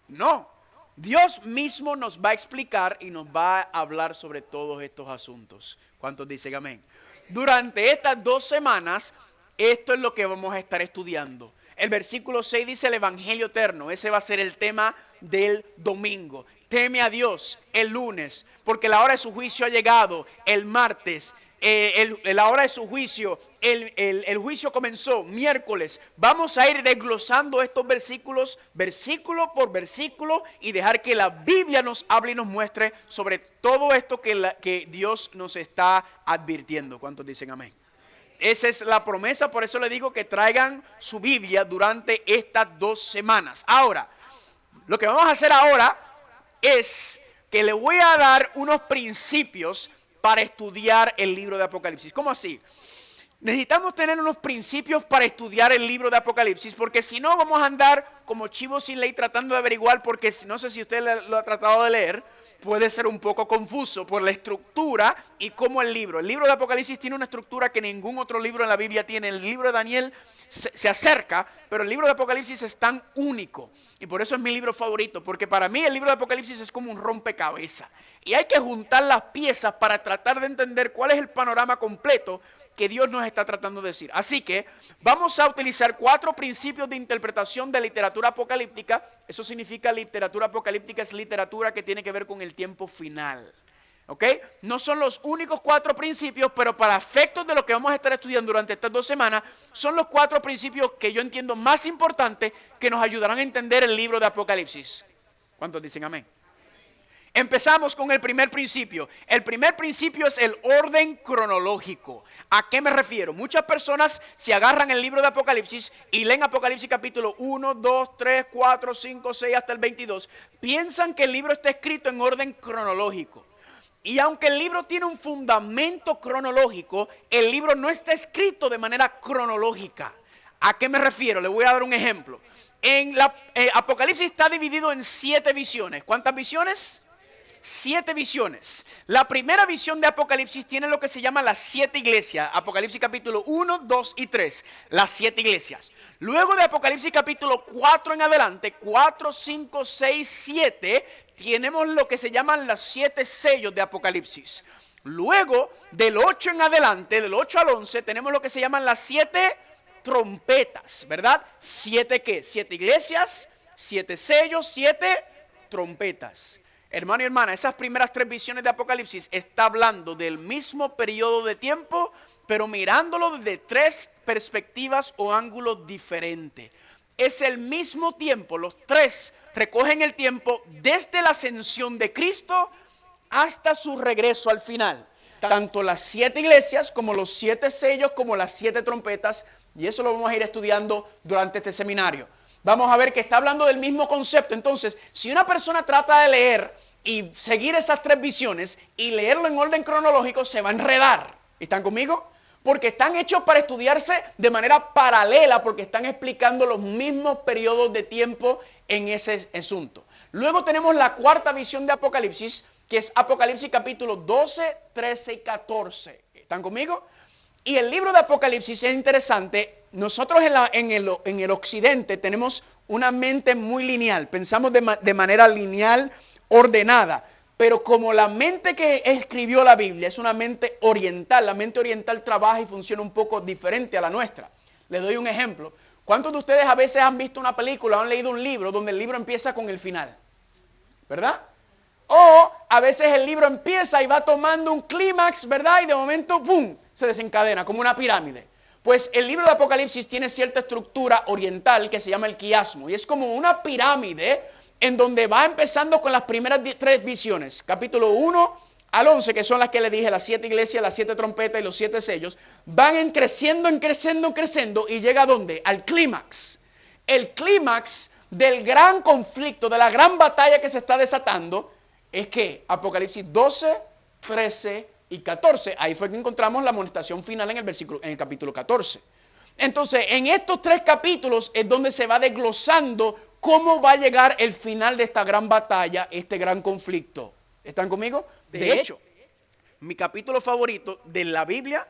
No, Dios mismo nos va a explicar y nos va a hablar sobre todos estos asuntos. ¿Cuántos dicen amén? Durante estas 2 semanas, esto es lo que vamos a estar estudiando. El versículo 6 dice el evangelio eterno. Ese va a ser el tema del domingo. Teme a Dios el lunes, porque la hora de su juicio ha llegado. El martes, la hora de su juicio, el juicio comenzó miércoles. Vamos a ir desglosando estos versículos, versículo por versículo, y dejar que la Biblia nos hable y nos muestre sobre todo esto que Dios nos está advirtiendo. ¿Cuántos dicen amén? Esa es la promesa, por eso le digo que traigan su Biblia durante estas 2 semanas. Ahora, lo que vamos a hacer ahora es que le voy a dar unos principios para estudiar el libro de Apocalipsis. ¿Cómo así? Necesitamos tener unos principios para estudiar el libro de Apocalipsis, porque si no vamos a andar como chivos sin ley tratando de averiguar, porque no sé si usted lo ha tratado de leer, puede ser un poco confuso por la estructura y cómo el libro de Apocalipsis tiene una estructura que ningún otro libro en la Biblia tiene. El libro de Daniel se acerca, pero el libro de Apocalipsis es tan único y por eso es mi libro favorito, porque para mí el libro de Apocalipsis es como un rompecabezas y hay que juntar las piezas para tratar de entender cuál es el panorama completo que Dios nos está tratando de decir. Así que vamos a utilizar 4 principios de interpretación de literatura apocalíptica. Eso significa literatura apocalíptica es literatura que tiene que ver con el tiempo final. ¿Ok? No son los únicos 4 principios, pero para efectos de lo que vamos a estar estudiando durante estas 2 semanas, son los 4 principios que yo entiendo más importantes que nos ayudarán a entender el libro de Apocalipsis. ¿Cuántos dicen amén? Empezamos con el primer principio. El primer principio es el orden cronológico. ¿A qué me refiero? Muchas personas se agarran el libro de Apocalipsis y leen Apocalipsis capítulo 1, 2, 3, 4, 5, 6 hasta el 22. Piensan que el libro está escrito en orden cronológico. Y aunque el libro tiene un fundamento cronológico, el libro no está escrito de manera cronológica. ¿A qué me refiero? Le voy a dar un ejemplo. Apocalipsis está dividido en 7 visiones. ¿Cuántas visiones? 7 visiones. La primera visión de Apocalipsis tiene lo que se llama las 7 iglesias. Apocalipsis capítulo 1, 2 y 3. Las 7 iglesias. Luego de Apocalipsis capítulo 4 en adelante, 4, 5, 6, 7, tenemos lo que se llaman los 7 sellos de Apocalipsis. Luego, del 8 en adelante, del 8 al 11, tenemos lo que se llaman las 7 trompetas, ¿verdad? 7 ¿qué? 7 iglesias, 7 sellos, 7 trompetas. Hermano y hermana, esas primeras 3 visiones de Apocalipsis está hablando del mismo periodo de tiempo, pero mirándolo desde 3 perspectivas o ángulos diferentes. Es el mismo tiempo, los 3 recogen el tiempo desde la ascensión de Cristo hasta su regreso al final. Tanto las 7 iglesias como los 7 sellos como las 7 trompetas, y eso lo vamos a ir estudiando durante este seminario. Vamos a ver que está hablando del mismo concepto. Entonces, si una persona trata de leer y seguir esas 3 visiones y leerlo en orden cronológico, se va a enredar. ¿Están conmigo? Porque están hechos para estudiarse de manera paralela, porque están explicando los mismos periodos de tiempo en ese asunto. Luego tenemos la cuarta visión de Apocalipsis, que es Apocalipsis capítulo 12, 13 y 14. ¿Están conmigo? Y el libro de Apocalipsis es interesante. Nosotros en el occidente tenemos una mente muy lineal. Pensamos de manera lineal, ordenada. Pero como la mente que escribió la Biblia es una mente oriental, la mente oriental trabaja y funciona un poco diferente a la nuestra. Les doy un ejemplo. ¿Cuántos de ustedes a veces han visto una película o han leído un libro donde el libro empieza con el final? ¿Verdad? O a veces el libro empieza y va tomando un clímax, ¿verdad? Y de momento, ¡pum!, se desencadena como una pirámide. Pues el libro de Apocalipsis tiene cierta estructura oriental que se llama el quiasmo. Y es como una pirámide en donde va empezando con las primeras 3 visiones. Capítulo 1 al 11, que son las que le dije, las 7 iglesias, las 7 trompetas y los 7 sellos. Van creciendo y llega ¿a dónde? Al clímax. El clímax del gran conflicto, de la gran batalla que se está desatando, es que Apocalipsis 12, 13 y 14. Ahí fue que encontramos la amonestación final en el capítulo 14. Entonces, en estos 3 capítulos es donde se va desglosando cómo va a llegar el final de esta gran batalla, este gran conflicto. ¿Están conmigo? De hecho, mi capítulo favorito de la Biblia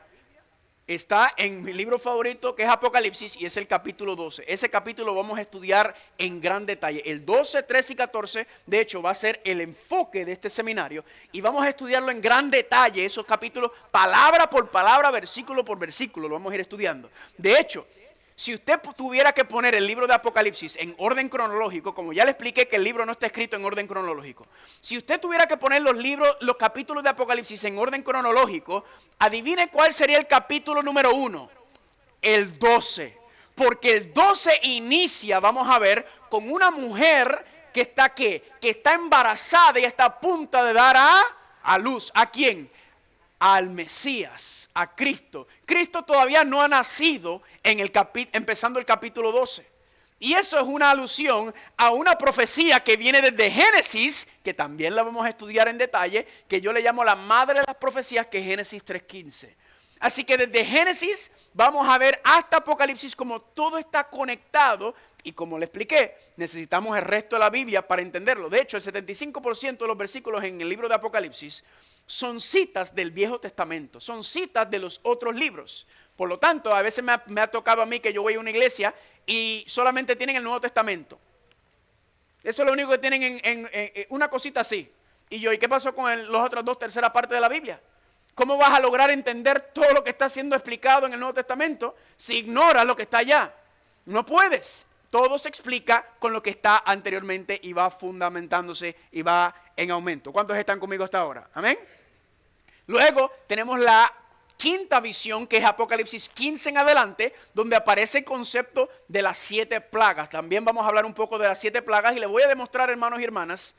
está en mi libro favorito, que es Apocalipsis, y es el capítulo 12. Ese capítulo vamos a estudiar en gran detalle. El 12, 13 y 14, de hecho, va a ser el enfoque de este seminario. Y vamos a estudiarlo en gran detalle, esos capítulos, palabra por palabra, versículo por versículo, lo vamos a ir estudiando. De hecho, si usted tuviera que poner el libro de Apocalipsis en orden cronológico, como ya le expliqué que el libro no está escrito en orden cronológico. Si usted tuviera que poner los capítulos de Apocalipsis en orden cronológico, adivine cuál sería el capítulo número 1. El 12. Porque el 12 inicia, vamos a ver, con una mujer que está ¿qué? Que está embarazada y está a punto de dar a luz. ¿A quién? Al Mesías, a Cristo. Cristo todavía no ha nacido empezando el capítulo 12. Y eso es una alusión a una profecía que viene desde Génesis, que también la vamos a estudiar en detalle, que yo le llamo la madre de las profecías, que es Génesis 3:15. Así que desde Génesis vamos a ver hasta Apocalipsis como todo está conectado. Y como le expliqué, necesitamos el resto de la Biblia para entenderlo. De hecho, el 75% de los versículos en el libro de Apocalipsis son citas del Viejo Testamento, son citas de los otros libros. Por lo tanto, a veces me ha tocado a mí que yo voy a una iglesia y solamente tienen el Nuevo Testamento. Eso es lo único que tienen en una cosita así. Y yo, ¿y qué pasó con los otros 2 terceras partes de la Biblia? ¿Cómo vas a lograr entender todo lo que está siendo explicado en el Nuevo Testamento si ignoras lo que está allá? No puedes. Todo se explica con lo que está anteriormente y va fundamentándose y va en aumento. ¿Cuántos están conmigo hasta ahora? Amén. Luego tenemos la quinta visión, que es Apocalipsis 15 en adelante, donde aparece el concepto de las 7 plagas. También vamos a hablar un poco de las 7 plagas y les voy a demostrar, hermanos y hermanas,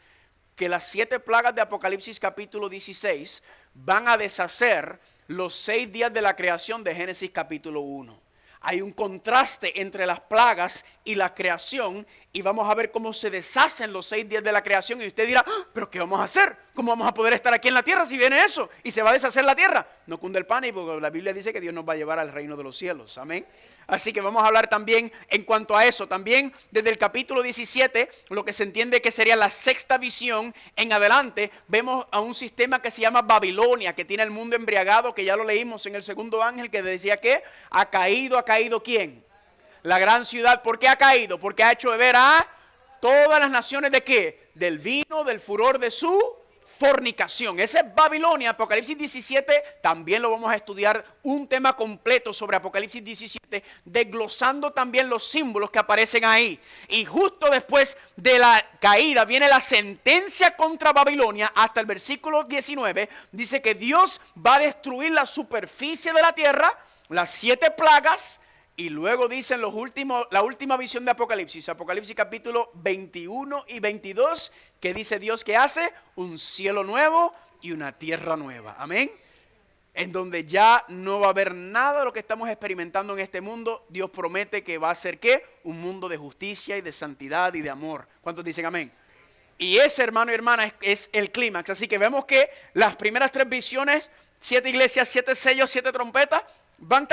que las 7 plagas de Apocalipsis capítulo 16 van a deshacer los 6 días de la creación de Génesis capítulo 1. Hay un contraste entre las plagas y la creación y vamos a ver cómo se deshacen los 6 días de la creación y usted dirá, pero ¿qué vamos a hacer? ¿Cómo vamos a poder estar aquí en la tierra si viene eso y se va a deshacer la tierra? No cunde el pánico, porque la Biblia dice que Dios nos va a llevar al reino de los cielos, amén. Así que vamos a hablar también en cuanto a eso. También desde el capítulo 17, lo que se entiende que sería la sexta visión en adelante, vemos a un sistema que se llama Babilonia, que tiene el mundo embriagado, que ya lo leímos en el segundo ángel, que decía que ¿ha caído quién? La gran ciudad. ¿Por qué ha caído? Porque ha hecho beber a todas las naciones ¿de qué? Del vino, del furor de su fornicación. Ese es Babilonia. Apocalipsis 17 también lo vamos a estudiar, un tema completo sobre Apocalipsis 17, desglosando también los símbolos que aparecen ahí. Y justo después de la caída viene la sentencia contra Babilonia. Hasta el versículo 19 dice que Dios va a destruir la superficie de la tierra, las 7 plagas. Y luego dicen la última visión de Apocalipsis, Apocalipsis capítulo 21 y 22, que dice Dios que hace un cielo nuevo y una tierra nueva. Amén. En donde ya no va a haber nada de lo que estamos experimentando en este mundo. Dios promete que va a ser ¿qué? Un mundo de justicia y de santidad y de amor. ¿Cuántos dicen amén? Y ese, hermano y hermana, es el clímax. Así que vemos que las primeras 3 visiones, 7 iglesias, 7 sellos, 7 trompetas, van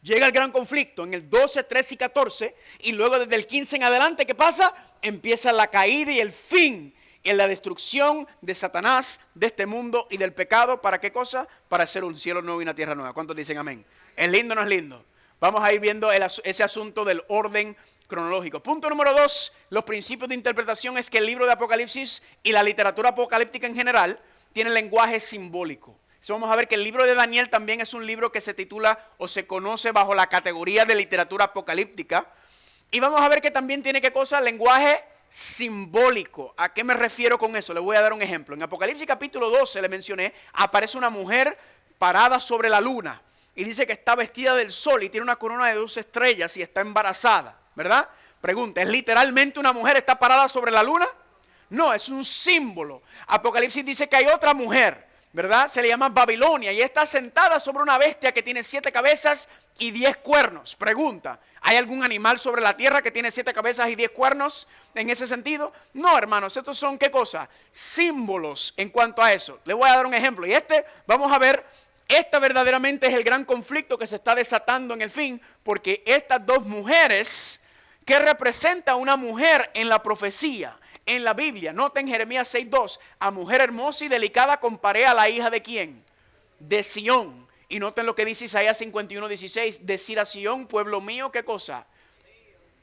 llega el gran conflicto en el 12, 13 y 14, y luego desde el 15 en adelante, ¿qué pasa? Empieza la caída y el fin en la destrucción de Satanás, de este mundo y del pecado. ¿Para qué cosa? Para hacer un cielo nuevo y una tierra nueva. ¿Cuántos dicen amén? ¿Es lindo o no es lindo? Vamos a ir viendo ese asunto del orden cronológico. Punto número 2, los principios de interpretación es que el libro de Apocalipsis y la literatura apocalíptica en general tienen lenguaje simbólico. Vamos a ver que el libro de Daniel también es un libro que se titula o se conoce bajo la categoría de literatura apocalíptica. Y vamos a ver que también tiene ¿qué cosa? Lenguaje simbólico. ¿A qué me refiero con eso? Les voy a dar un ejemplo. En Apocalipsis capítulo 12, le mencioné, aparece una mujer parada sobre la luna. Y dice que está vestida del sol y tiene una corona de 2 estrellas y está embarazada, ¿verdad? Pregunta, ¿es literalmente una mujer está parada sobre la luna? No, es un símbolo. Apocalipsis dice que hay otra mujer, ¿verdad? Se le llama Babilonia y está sentada sobre una bestia que tiene 7 cabezas y 10 cuernos. Pregunta, ¿hay algún animal sobre la tierra que tiene 7 cabezas y 10 cuernos en ese sentido? No, hermanos, estos son ¿qué cosa? Símbolos en cuanto a eso. Les voy a dar un ejemplo y vamos a ver, esta verdaderamente es el gran conflicto que se está desatando en el fin, porque estas 2 mujeres, ¿qué representa una mujer en la profecía? En la Biblia, noten Jeremías 6:2, a mujer hermosa y delicada comparé a la hija de ¿quién? De Sión. Y noten lo que dice Isaías 51:16, decir a Sión, pueblo mío, ¿qué cosa?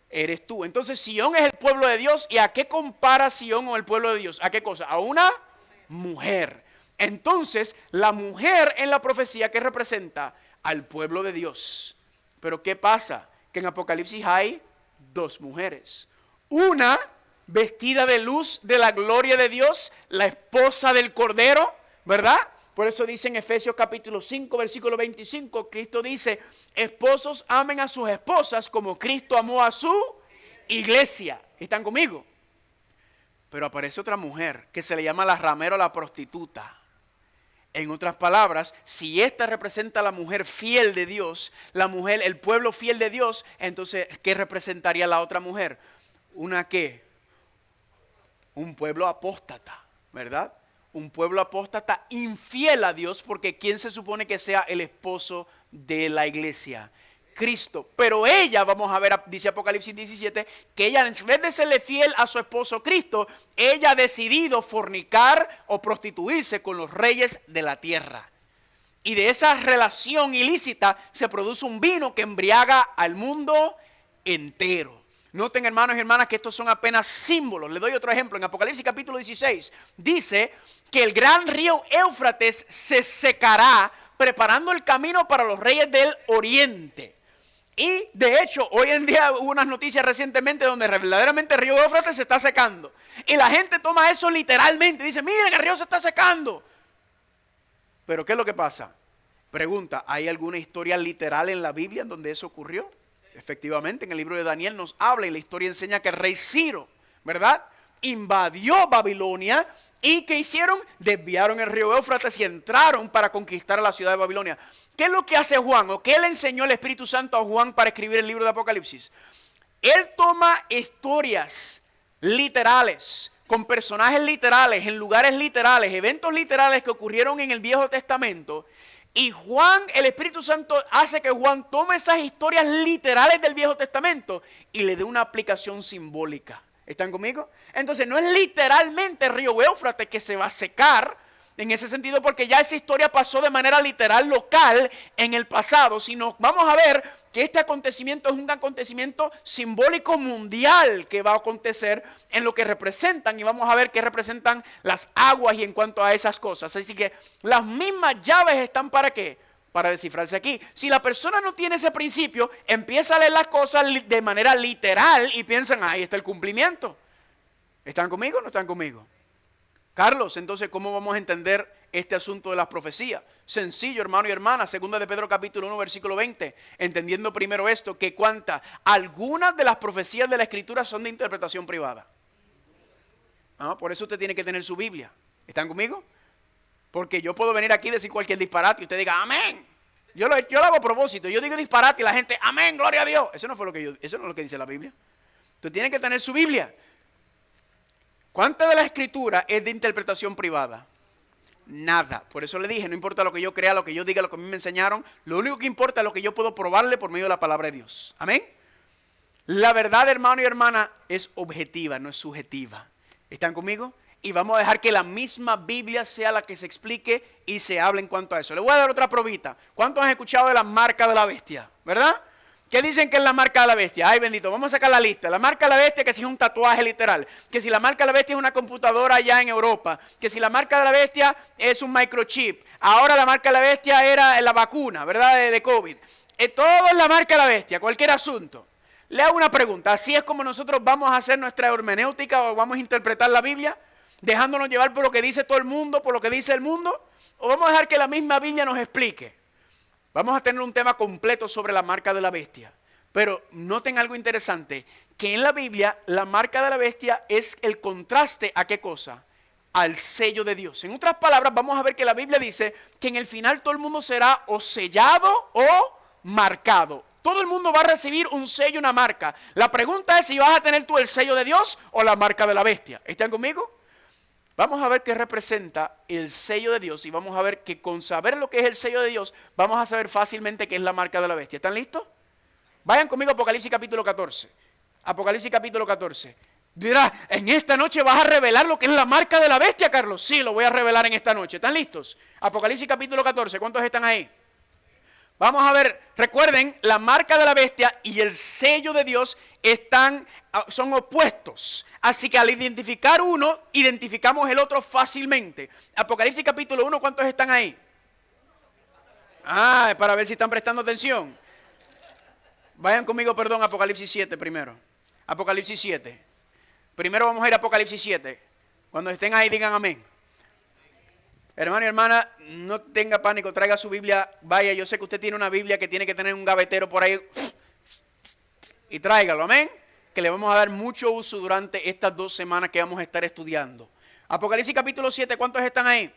Eres tú. Entonces Sión es el pueblo de Dios. ¿Y a qué compara Sión o el pueblo de Dios? ¿A qué cosa? A una mujer. Entonces la mujer en la profecía, ¿qué representa? Al pueblo de Dios. Pero ¿qué pasa? Que en Apocalipsis hay 2 mujeres. Una vestida de luz de la gloria de Dios, la esposa del Cordero, ¿verdad? Por eso dice en Efesios capítulo 5, versículo 25, Cristo dice, esposos amen a sus esposas como Cristo amó a su iglesia. ¿Están conmigo? Pero aparece otra mujer que se le llama la ramera o la prostituta. En otras palabras, si esta representa a la mujer fiel de Dios, la mujer, el pueblo fiel de Dios, entonces, ¿qué representaría la otra mujer? ¿Una qué? Un pueblo apóstata, ¿verdad? Un pueblo apóstata infiel a Dios, porque ¿quién se supone que sea el esposo de la iglesia? Cristo. Pero ella, vamos a ver, dice Apocalipsis 17, que ella en vez de serle fiel a su esposo Cristo, ella ha decidido fornicar o prostituirse con los reyes de la tierra. Y de esa relación ilícita se produce un vino que embriaga al mundo entero. Noten, hermanos y hermanas, que estos son apenas símbolos. Les doy otro ejemplo. En Apocalipsis capítulo 16 dice que el gran río Éufrates se secará, preparando el camino para los reyes del oriente. Y de hecho, hoy en día hubo unas noticias recientemente donde verdaderamente el río Éufrates se está secando. Y la gente toma eso literalmente. Dice, miren, el río se está secando. Pero ¿qué es lo que pasa? Pregunta, ¿hay alguna historia literal en la Biblia en donde eso ocurrió? Efectivamente, en el libro de Daniel nos habla y la historia enseña que el rey Ciro, ¿verdad? Invadió Babilonia ¿Y qué hicieron? Desviaron el río Éufrates y entraron para conquistar a la ciudad de Babilonia. ¿Qué es lo que hace Juan? ¿O qué le enseñó el Espíritu Santo a Juan para escribir el libro de Apocalipsis? Él toma historias literales, con personajes literales, en lugares literales, eventos literales que ocurrieron en el Viejo Testamento. Y Juan, el Espíritu Santo hace que Juan tome esas historias literales del Viejo Testamento y le dé una aplicación simbólica. ¿Están conmigo? Entonces no es literalmente el río Éufrates que se va a secar en ese sentido, porque ya esa historia pasó de manera literal local en el pasado, sino vamos a ver que este acontecimiento es un acontecimiento simbólico mundial que va a acontecer en lo que representan, y vamos a ver qué representan las aguas y en cuanto a esas cosas. Así que las mismas llaves están ¿para qué? Para descifrarse aquí. Si la persona no tiene ese principio, empieza a leer las cosas de manera literal y piensan, ahí está el cumplimiento. ¿Están conmigo o no están conmigo? Carlos, entonces, ¿cómo vamos a entender este asunto de las profecías? Sencillo, hermano y hermana, 2 de Pedro capítulo 1, versículo 20, entendiendo primero esto, que algunas de las profecías de la Escritura son de interpretación privada. Por eso usted tiene que tener su Biblia. ¿Están conmigo? Porque yo puedo venir aquí y decir cualquier disparate y usted diga, amén. Yo lo hago a propósito, yo digo disparate y la gente, amén, gloria a Dios. Eso no es lo que dice la Biblia. Usted tiene que tener su Biblia. ¿Cuánta de la Escritura es de interpretación privada? Nada. Por eso le dije, no importa lo que yo crea, lo que yo diga, lo que a mí me enseñaron. Lo único que importa es lo que yo puedo probarle por medio de la palabra de Dios. Amén. La verdad, hermano y hermana, es objetiva, no es subjetiva. ¿Están conmigo? Y vamos a dejar que la misma Biblia sea la que se explique y se hable en cuanto a eso. Le voy a dar otra probita. ¿Cuántos han escuchado de la marca de la bestia? ¿Verdad? ¿Qué dicen que es la marca de la bestia? Ay, bendito, vamos a sacar la lista. La marca de la bestia, que si es un tatuaje literal. Que si la marca de la bestia es una computadora allá en Europa. Que si la marca de la bestia es un microchip. Ahora la marca de la bestia era la vacuna, ¿verdad? De COVID. Todo es la marca de la bestia, cualquier asunto. Le hago una pregunta. ¿Así es como nosotros vamos a hacer nuestra hermenéutica o vamos a interpretar la Biblia? ¿Dejándonos llevar por lo que dice todo el mundo, por lo que dice el mundo? ¿O vamos a dejar que la misma Biblia nos explique? Vamos a tener un tema completo sobre la marca de la bestia. Pero noten algo interesante, que en la Biblia la marca de la bestia es el contraste ¿a qué cosa? Al sello de Dios. En otras palabras, vamos a ver que la Biblia dice que en el final todo el mundo será o sellado o marcado. Todo el mundo va a recibir un sello, una marca. La pregunta es si vas a tener tú el sello de Dios o la marca de la bestia. ¿Están conmigo? Vamos a ver qué representa el sello de Dios y vamos a ver que con saber lo que es el sello de Dios, vamos a saber fácilmente qué es la marca de la bestia. ¿Están listos? Vayan conmigo a Apocalipsis capítulo 14. Apocalipsis capítulo 14. Dirá, en esta noche vas a revelar lo que es la marca de la bestia, Carlos. Sí, lo voy a revelar en esta noche. ¿Están listos? Apocalipsis capítulo 14. ¿Cuántos están ahí? Vamos a ver, recuerden, la marca de la bestia y el sello de Dios son opuestos. Así que al identificar uno, identificamos el otro fácilmente. Apocalipsis capítulo 1, ¿cuántos están ahí? Para ver si están prestando atención. Vayan conmigo, perdón, a Apocalipsis 7 primero. Apocalipsis 7. Primero vamos a ir a Apocalipsis 7. Cuando estén ahí, digan amén. Hermano y hermana, no tenga pánico, traiga su Biblia. Vaya, yo sé que usted tiene una Biblia que tiene que tener un gavetero por ahí. Y tráigalo, amén. Que le vamos a dar mucho uso durante estas 2 semanas que vamos a estar estudiando. Apocalipsis capítulo 7, ¿cuántos están ahí?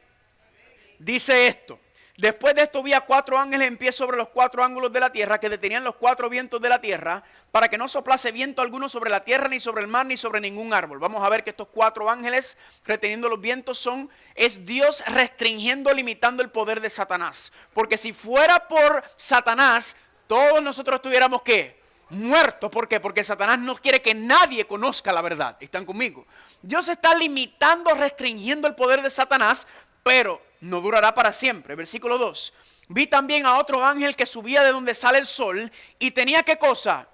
Dice esto. Después de esto vi a 4 ángeles en pie sobre los 4 ángulos de la tierra, que detenían los 4 vientos de la tierra, para que no soplase viento alguno sobre la tierra, ni sobre el mar, ni sobre ningún árbol. Vamos a ver que estos 4 ángeles reteniendo los vientos es Dios restringiendo, limitando el poder de Satanás. Porque si fuera por Satanás, todos nosotros estuviéramos ¿qué? Muertos. ¿Por qué? Porque Satanás no quiere que nadie conozca la verdad. ¿Están conmigo? Dios está limitando, restringiendo el poder de Satanás, pero no durará para siempre. Versículo 2. Vi también a otro ángel que subía de donde sale el sol y tenía ¿qué cosa?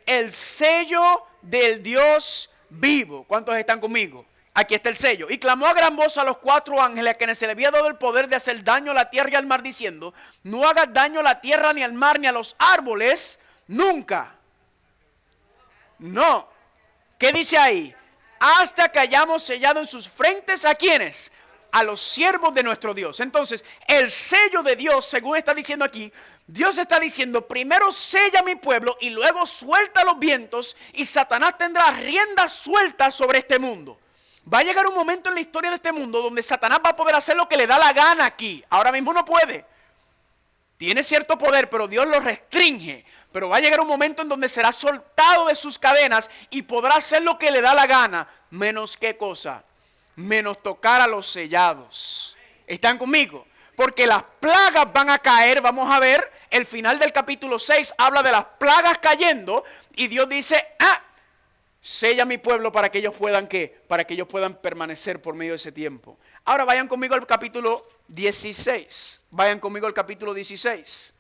El sello del Dios vivo. ¿Cuántos están conmigo? Aquí está el sello. Y clamó a gran voz a los 4 ángeles a quienes se le había dado el poder de hacer daño a la tierra y al mar, diciendo: no hagas daño a la tierra, ni al mar, ni a los árboles, nunca. No. ¿Qué dice ahí? Hasta que hayamos sellado en sus frentes ¿a quiénes? A los siervos de nuestro Dios. Entonces, el sello de Dios, según está diciendo aquí, Dios está diciendo, primero sella a mi pueblo y luego suelta los vientos y Satanás tendrá rienda suelta sobre este mundo. Va a llegar un momento en la historia de este mundo donde Satanás va a poder hacer lo que le da la gana aquí. Ahora mismo no puede. Tiene cierto poder, pero Dios lo restringe. Pero va a llegar un momento en donde será soltado de sus cadenas y podrá hacer lo que le da la gana. Menos qué cosa, menos tocar a los sellados. ¿Están conmigo? Porque las plagas van a caer. Vamos a ver, el final del capítulo 6 habla de las plagas cayendo. Y Dios dice, sella a mi pueblo para que ellos puedan, ¿qué? Para que ellos puedan permanecer por medio de ese tiempo. Ahora vayan conmigo al capítulo 16. Vayan conmigo al capítulo 16.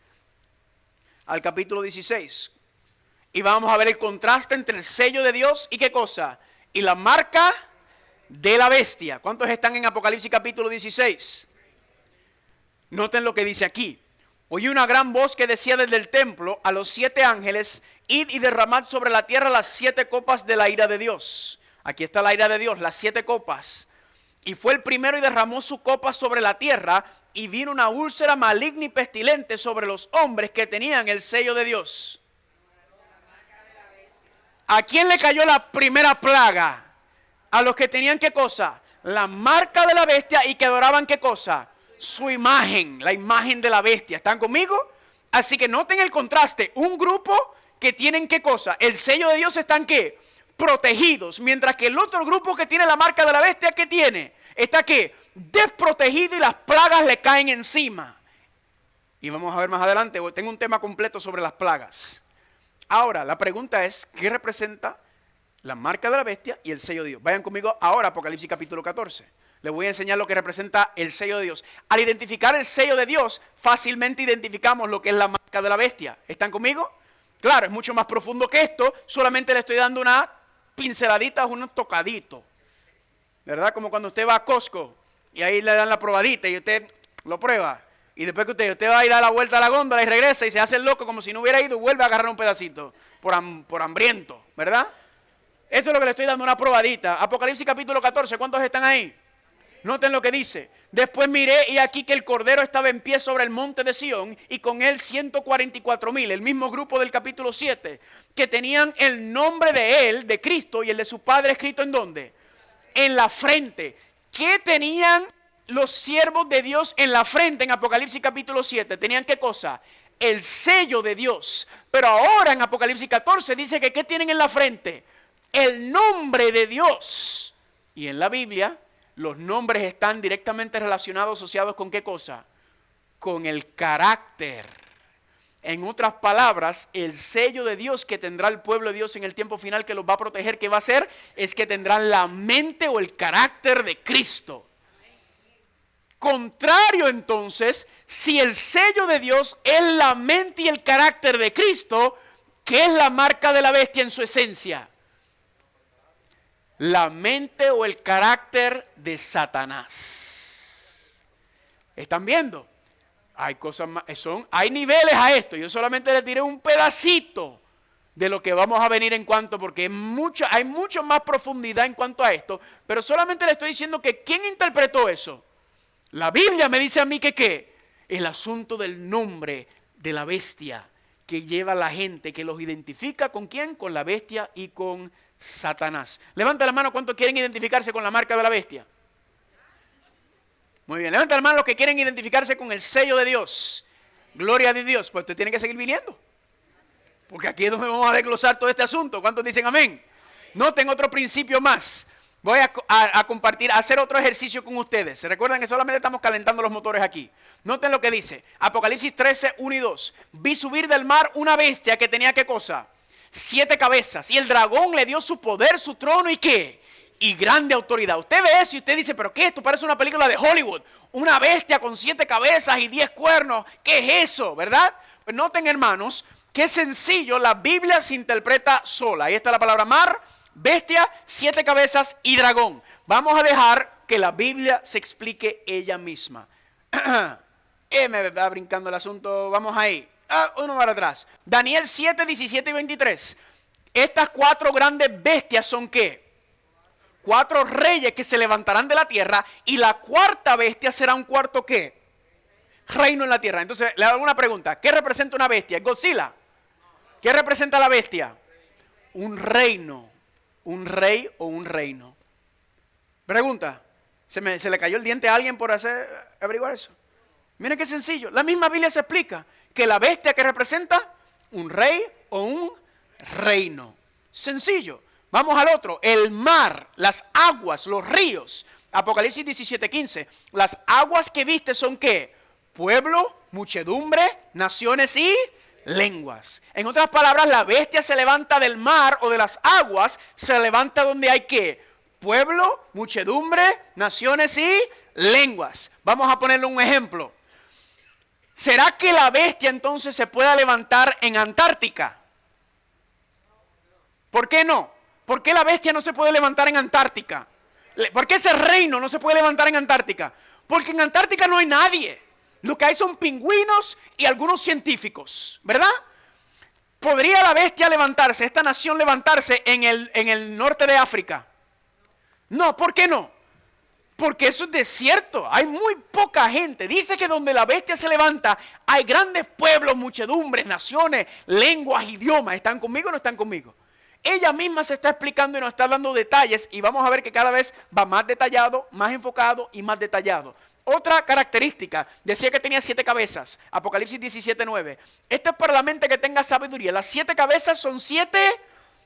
Al capítulo 16. Y vamos a ver el contraste entre el sello de Dios y ¿qué cosa? Y la marca de la bestia. ¿Cuántos están en Apocalipsis capítulo 16? Noten lo que dice aquí. Oí una gran voz que decía desde el templo a los 7 ángeles: id y derramad sobre la tierra las 7 copas de la ira de Dios. Aquí está la ira de Dios, las 7 copas. Y fue el primero y derramó su copa sobre la tierra, y vino una úlcera maligna y pestilente sobre los hombres que tenían el sello de Dios. ¿A quién le cayó la primera plaga? A los que tenían ¿qué cosa? La marca de la bestia y que adoraban ¿qué cosa? Su imagen, la imagen de la bestia. ¿Están conmigo? Así que noten el contraste. Un grupo que tienen ¿qué cosa? El sello de Dios están ¿qué? Protegidos. Mientras que el otro grupo que tiene la marca de la bestia, ¿qué tiene? Está ¿qué? Desprotegido y las plagas le caen encima. Y vamos a ver más adelante, tengo un tema completo sobre las plagas. Ahora, la pregunta es, ¿qué representa la marca de la bestia y el sello de Dios? Vayan conmigo ahora a Apocalipsis capítulo 14. Les voy a enseñar lo que representa el sello de Dios. Al identificar el sello de Dios, fácilmente identificamos lo que es la marca de la bestia. ¿Están conmigo? Claro, es mucho más profundo que esto. Solamente le estoy dando una pinceladita, un tocadito. ¿Verdad? Como cuando usted va a Costco y ahí le dan la probadita y usted lo prueba. Y después que usted va a ir a la vuelta a la góndola y regresa y se hace el loco como si no hubiera ido y vuelve a agarrar un pedacito por hambriento. ¿Verdad? Esto es lo que le estoy dando, una probadita. Apocalipsis capítulo 14, ¿cuántos están ahí? Noten lo que dice. Después miré y aquí que el Cordero estaba en pie sobre el monte de Sión y con él 144,000, el mismo grupo del capítulo 7, que tenían el nombre de él, de Cristo, y el de su Padre escrito ¿en dónde? En la frente. ¿Qué tenían los siervos de Dios en la frente en Apocalipsis capítulo 7? ¿Tenían qué cosa? El sello de Dios. Pero ahora en Apocalipsis 14 dice que ¿qué tienen en la frente? El nombre de Dios. Y en la Biblia los nombres están directamente relacionados, asociados con ¿qué cosa? Con el carácter. En otras palabras, el sello de Dios que tendrá el pueblo de Dios en el tiempo final, que los va a proteger, ¿qué va a hacer? Es que tendrán la mente o el carácter de Cristo. Contrario entonces, si el sello de Dios es la mente y el carácter de Cristo, ¿qué es la marca de la bestia en su esencia? La mente o el carácter de Satanás. ¿Están viendo? Hay cosas más, hay niveles a esto. Yo solamente le tiré un pedacito de lo que vamos a venir en cuanto, porque hay mucho más profundidad en cuanto a esto, pero solamente le estoy diciendo que ¿quién interpretó eso? La Biblia me dice a mí que ¿qué? El asunto del nombre de la bestia que lleva a la gente, que los identifica ¿con quién? Con la bestia y con Satanás. Levanta la mano, ¿cuántos quieren identificarse con la marca de la bestia? Muy bien, levanta la mano los que quieren identificarse con el sello de Dios. Gloria a Dios. Pues usted tiene que seguir viniendo, porque aquí es donde vamos a desglosar todo este asunto. ¿Cuántos dicen amén? Noten otro principio más. Voy a compartir, a hacer otro ejercicio con ustedes. ¿Se recuerdan que solamente estamos calentando los motores aquí? Noten lo que dice Apocalipsis 13, 1 y 2. Vi subir del mar una bestia que tenía ¿qué cosa? 7 cabezas, y el dragón le dio su poder, su trono y ¿qué? Y grande autoridad. Usted ve eso y usted dice, ¿pero qué? Esto parece una película de Hollywood. Una bestia con 7 cabezas y 10 cuernos. ¿Qué es eso? ¿Verdad? Pues noten, hermanos, qué sencillo, la Biblia se interpreta sola. Ahí está la palabra mar, bestia, 7 cabezas y dragón. Vamos a dejar que la Biblia se explique ella misma. Me va brincando el asunto, vamos ahí. Uno para atrás. Daniel 7, 17 y 23. Estas 4 grandes bestias son ¿qué? 4 reyes que se levantarán de la tierra, y la cuarta bestia será un cuarto ¿qué? Reino en la tierra. Entonces le hago una pregunta. ¿Qué representa una bestia? ¿Es Godzilla? ¿Qué representa la bestia? Un reino. Un rey o un reino. Pregunta, ¿se le cayó el diente a alguien por averiguar eso? Miren qué sencillo. La misma Biblia se explica que la bestia que representa un rey o un reino. Sencillo. Vamos al otro. El mar, las aguas, los ríos. Apocalipsis 17:15. Las aguas que viste son ¿qué? Pueblo, muchedumbre, naciones y lenguas. En otras palabras, la bestia se levanta del mar o de las aguas, se levanta donde hay ¿qué? Pueblo, muchedumbre, naciones y lenguas. Vamos a ponerle un ejemplo. ¿Será que la bestia entonces se pueda levantar en Antártica? ¿Por qué no? ¿Por qué la bestia no se puede levantar en Antártica? ¿Por qué ese reino no se puede levantar en Antártica? Porque en Antártica no hay nadie. Lo que hay son pingüinos y algunos científicos, ¿verdad? ¿Podría la bestia levantarse, esta nación levantarse en el norte de África? No, ¿por qué no? Porque eso es desierto, hay muy poca gente. Dice que donde la bestia se levanta hay grandes pueblos, muchedumbres, naciones, lenguas, idiomas. ¿Están conmigo o no están conmigo? Ella misma se está explicando y nos está dando detalles y vamos a ver que cada vez va más detallado, más enfocado y más detallado. Otra característica, decía que tenía 7 cabezas, Apocalipsis 17:9. Esto es para la mente que tenga sabiduría. Las 7 cabezas son 7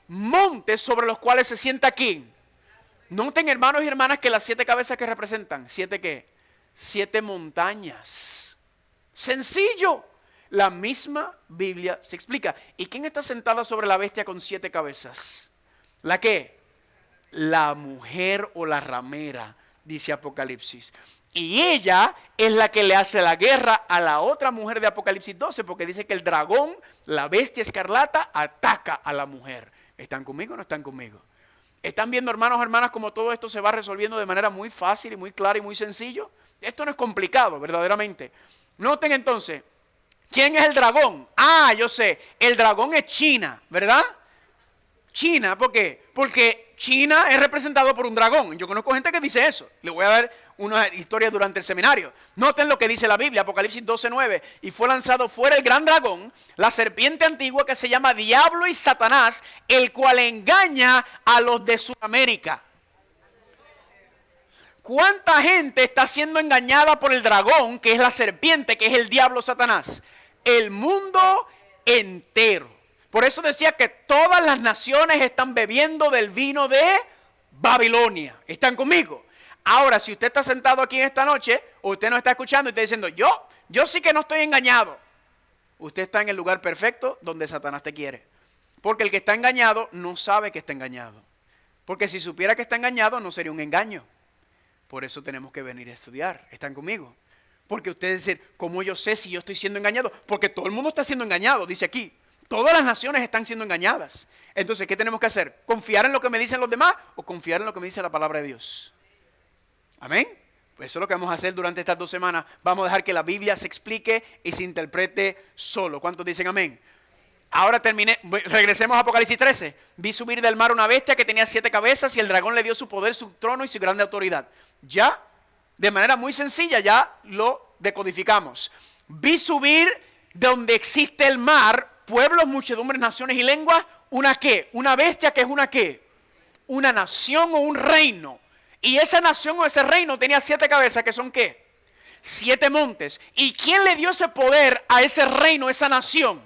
montes sobre los cuales se sienta aquí. Noten, hermanos y hermanas, que las 7 cabezas que representan, ¿7 qué? 7 montañas. Sencillo. La misma Biblia se explica. ¿Y quién está sentada sobre la bestia con 7 cabezas? ¿La qué? La mujer o la ramera, dice Apocalipsis. Y ella es la que le hace la guerra a la otra mujer de Apocalipsis 12, porque dice que el dragón, la bestia escarlata, ataca a la mujer. ¿Están conmigo o no están conmigo? ¿Están viendo, hermanos, hermanas, cómo todo esto se va resolviendo de manera muy fácil y muy clara y muy sencillo? Esto no es complicado, verdaderamente. Noten entonces, ¿quién es el dragón? Ah, yo sé, el dragón es China, ¿verdad? China, ¿por qué? Porque China es representado por un dragón. Yo conozco gente que dice eso. Le voy a dar una historia durante el seminario. Noten lo que dice la Biblia, Apocalipsis 12:9. Y fue lanzado fuera el gran dragón, la serpiente antigua que se llama Diablo y Satanás, el cual engaña a los de Sudamérica. ¿Cuánta gente está siendo engañada por el dragón, que es la serpiente, que es el diablo Satanás? El mundo entero. Por eso decía que todas las naciones están bebiendo del vino de Babilonia. ¿Están conmigo? Ahora, si usted está sentado aquí en esta noche, o usted nos está escuchando y está diciendo, yo sí que no estoy engañado. Usted está en el lugar perfecto donde Satanás te quiere. Porque el que está engañado no sabe que está engañado. Porque si supiera que está engañado, no sería un engaño. Por eso tenemos que venir a estudiar. ¿Están conmigo? Porque ustedes dicen, ¿cómo yo sé si yo estoy siendo engañado? Porque todo el mundo está siendo engañado, dice aquí. Todas las naciones están siendo engañadas. Entonces, ¿qué tenemos que hacer? ¿Confiar en lo que me dicen los demás o confiar en lo que me dice la palabra de Dios? ¿Amén? Pues eso es lo que vamos a hacer durante estas 2 semanas. Vamos a dejar que la Biblia se explique y se interprete solo. ¿Cuántos dicen amén? Ahora regresemos a Apocalipsis 13. Vi subir del mar una bestia que tenía 7 cabezas y el dragón le dio su poder, su trono y su grande autoridad. Ya, de manera muy sencilla, ya lo decodificamos. Vi subir de donde existe el mar, pueblos, muchedumbres, naciones y lenguas, ¿una qué? Una bestia que es una qué? Una nación o un reino. Y esa nación o ese reino tenía 7 cabezas, que son ¿qué? 7 montes. ¿Y quién le dio ese poder a ese reino, esa nación?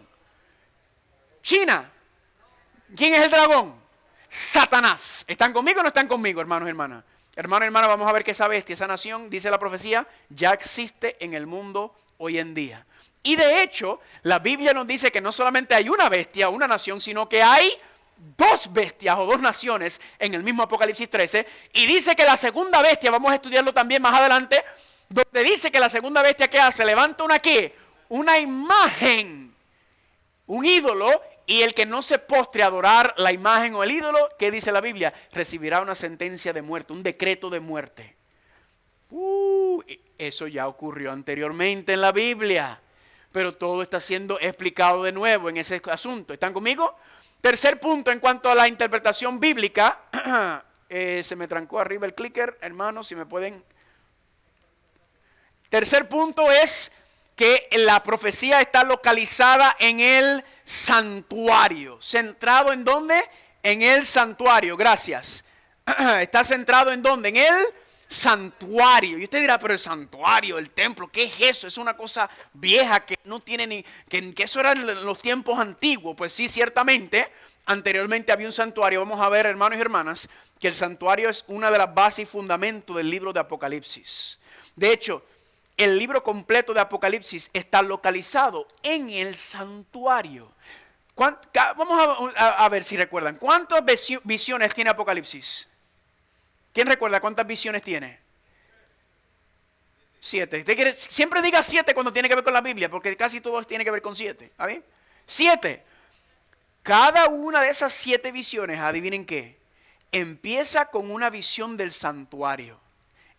China. ¿Quién es el dragón? Satanás. ¿Están conmigo o no están conmigo, hermanos y hermanas? Hermanos y hermanas, vamos a ver que esa bestia, esa nación, dice la profecía, ya existe en el mundo hoy en día. Y de hecho, la Biblia nos dice que no solamente hay una bestia, una nación, sino que hay 2 bestias o 2 naciones en el mismo Apocalipsis 13. Y dice que la segunda bestia, vamos a estudiarlo también más adelante, donde dice que la segunda bestia que hace, levanta una ¿qué? Una imagen, un ídolo, y el que no se postre a adorar la imagen o el ídolo, ¿qué dice la Biblia? Recibirá una sentencia de muerte, un decreto de muerte. Eso ya ocurrió anteriormente en la Biblia. Pero todo está siendo explicado de nuevo en ese asunto. ¿Están conmigo? Tercer punto en cuanto a la interpretación bíblica. Se me trancó arriba el clicker, hermanos, si me pueden. Tercer punto es que la profecía está localizada en el santuario. ¿Centrado en dónde? En el santuario, gracias. Está centrado ¿en dónde? En el santuario. Y usted dirá, pero el santuario, el templo, ¿qué es eso? Es una cosa vieja que no tiene ni... que eso era en los tiempos antiguos. Pues sí, ciertamente, anteriormente había un santuario. Vamos a ver, hermanos y hermanas, que el santuario es una de las bases y fundamentos del libro de Apocalipsis. De hecho, el libro completo de Apocalipsis está localizado en el santuario. Vamos a ver si recuerdan. ¿Cuántas visiones tiene Apocalipsis? ¿Quién recuerda cuántas visiones tiene? 7. Siempre diga 7 cuando tiene que ver con la Biblia, porque casi todo tiene que ver con 7. ¿Está bien? 7. Cada una de esas 7 visiones, adivinen qué, empieza con una visión del santuario.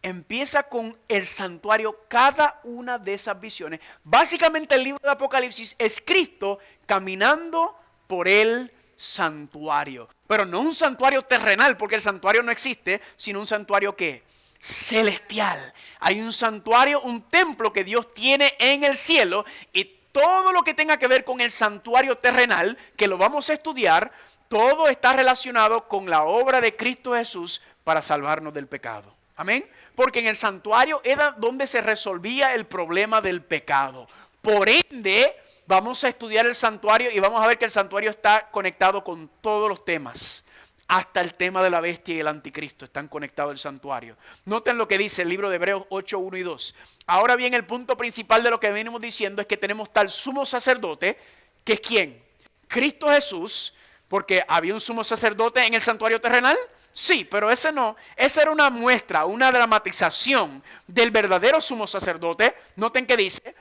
Empieza con el santuario, cada una de esas visiones. Básicamente el libro de Apocalipsis es Cristo caminando por el santuario. Pero no un santuario terrenal, porque el santuario no existe, sino un santuario ¿qué? Celestial. Hay un santuario, un templo que Dios tiene en el cielo, y todo lo que tenga que ver con el santuario terrenal, que lo vamos a estudiar, todo está relacionado con la obra de Cristo Jesús para salvarnos del pecado. Amén. Porque en el santuario era donde se resolvía el problema del pecado. Por ende, vamos a estudiar el santuario y vamos a ver que el santuario está conectado con todos los temas. Hasta el tema de la bestia y el anticristo están conectados al santuario. Noten lo que dice el libro de Hebreos 8, 1 y 2. Ahora bien, el punto principal de lo que venimos diciendo es que tenemos tal sumo sacerdote, que es ¿quién? Cristo Jesús, porque había un sumo sacerdote en el santuario terrenal. Sí, pero ese no. Esa era una muestra, una dramatización del verdadero sumo sacerdote. Noten que dice,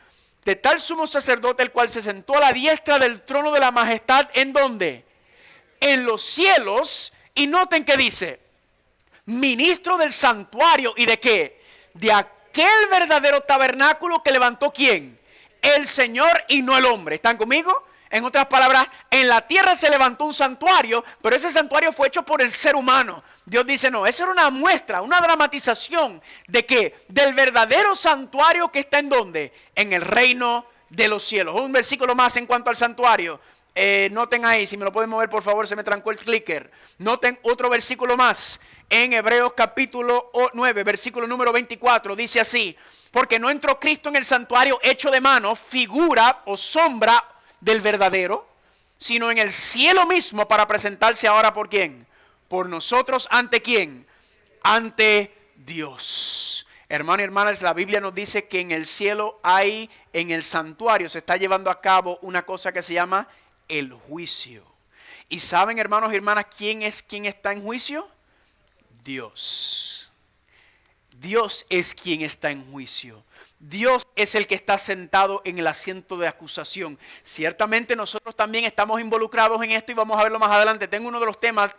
de tal sumo sacerdote el cual se sentó a la diestra del trono de la majestad, ¿en dónde? En los cielos. Y noten que dice, ministro del santuario. ¿Y de qué? De aquel verdadero tabernáculo que levantó ¿quién? El Señor y no el hombre. ¿Están conmigo? En otras palabras, en la tierra se levantó un santuario, pero ese santuario fue hecho por el ser humano. Dios dice, no, eso era una muestra, una dramatización de que del verdadero santuario que está ¿en dónde? En el reino de los cielos. Un versículo más en cuanto al santuario. Noten ahí, si me lo pueden mover por favor, se me trancó el clicker. Noten otro versículo más en Hebreos capítulo 9, versículo número 24. Dice así, porque no entró Cristo en el santuario hecho de mano, figura o sombra del verdadero, sino en el cielo mismo para presentarse ahora ¿por quién? Por nosotros, ¿ante quién? Ante Dios. Hermanos y hermanas, la Biblia nos dice que en el cielo hay, en el santuario se está llevando a cabo una cosa que se llama el juicio. ¿Y saben, hermanos y hermanas, quién está en juicio? Dios. Dios es quien está en juicio. Dios es el que está sentado en el asiento de acusación. Ciertamente nosotros también estamos involucrados en esto y vamos a verlo más adelante. Tengo uno de los temas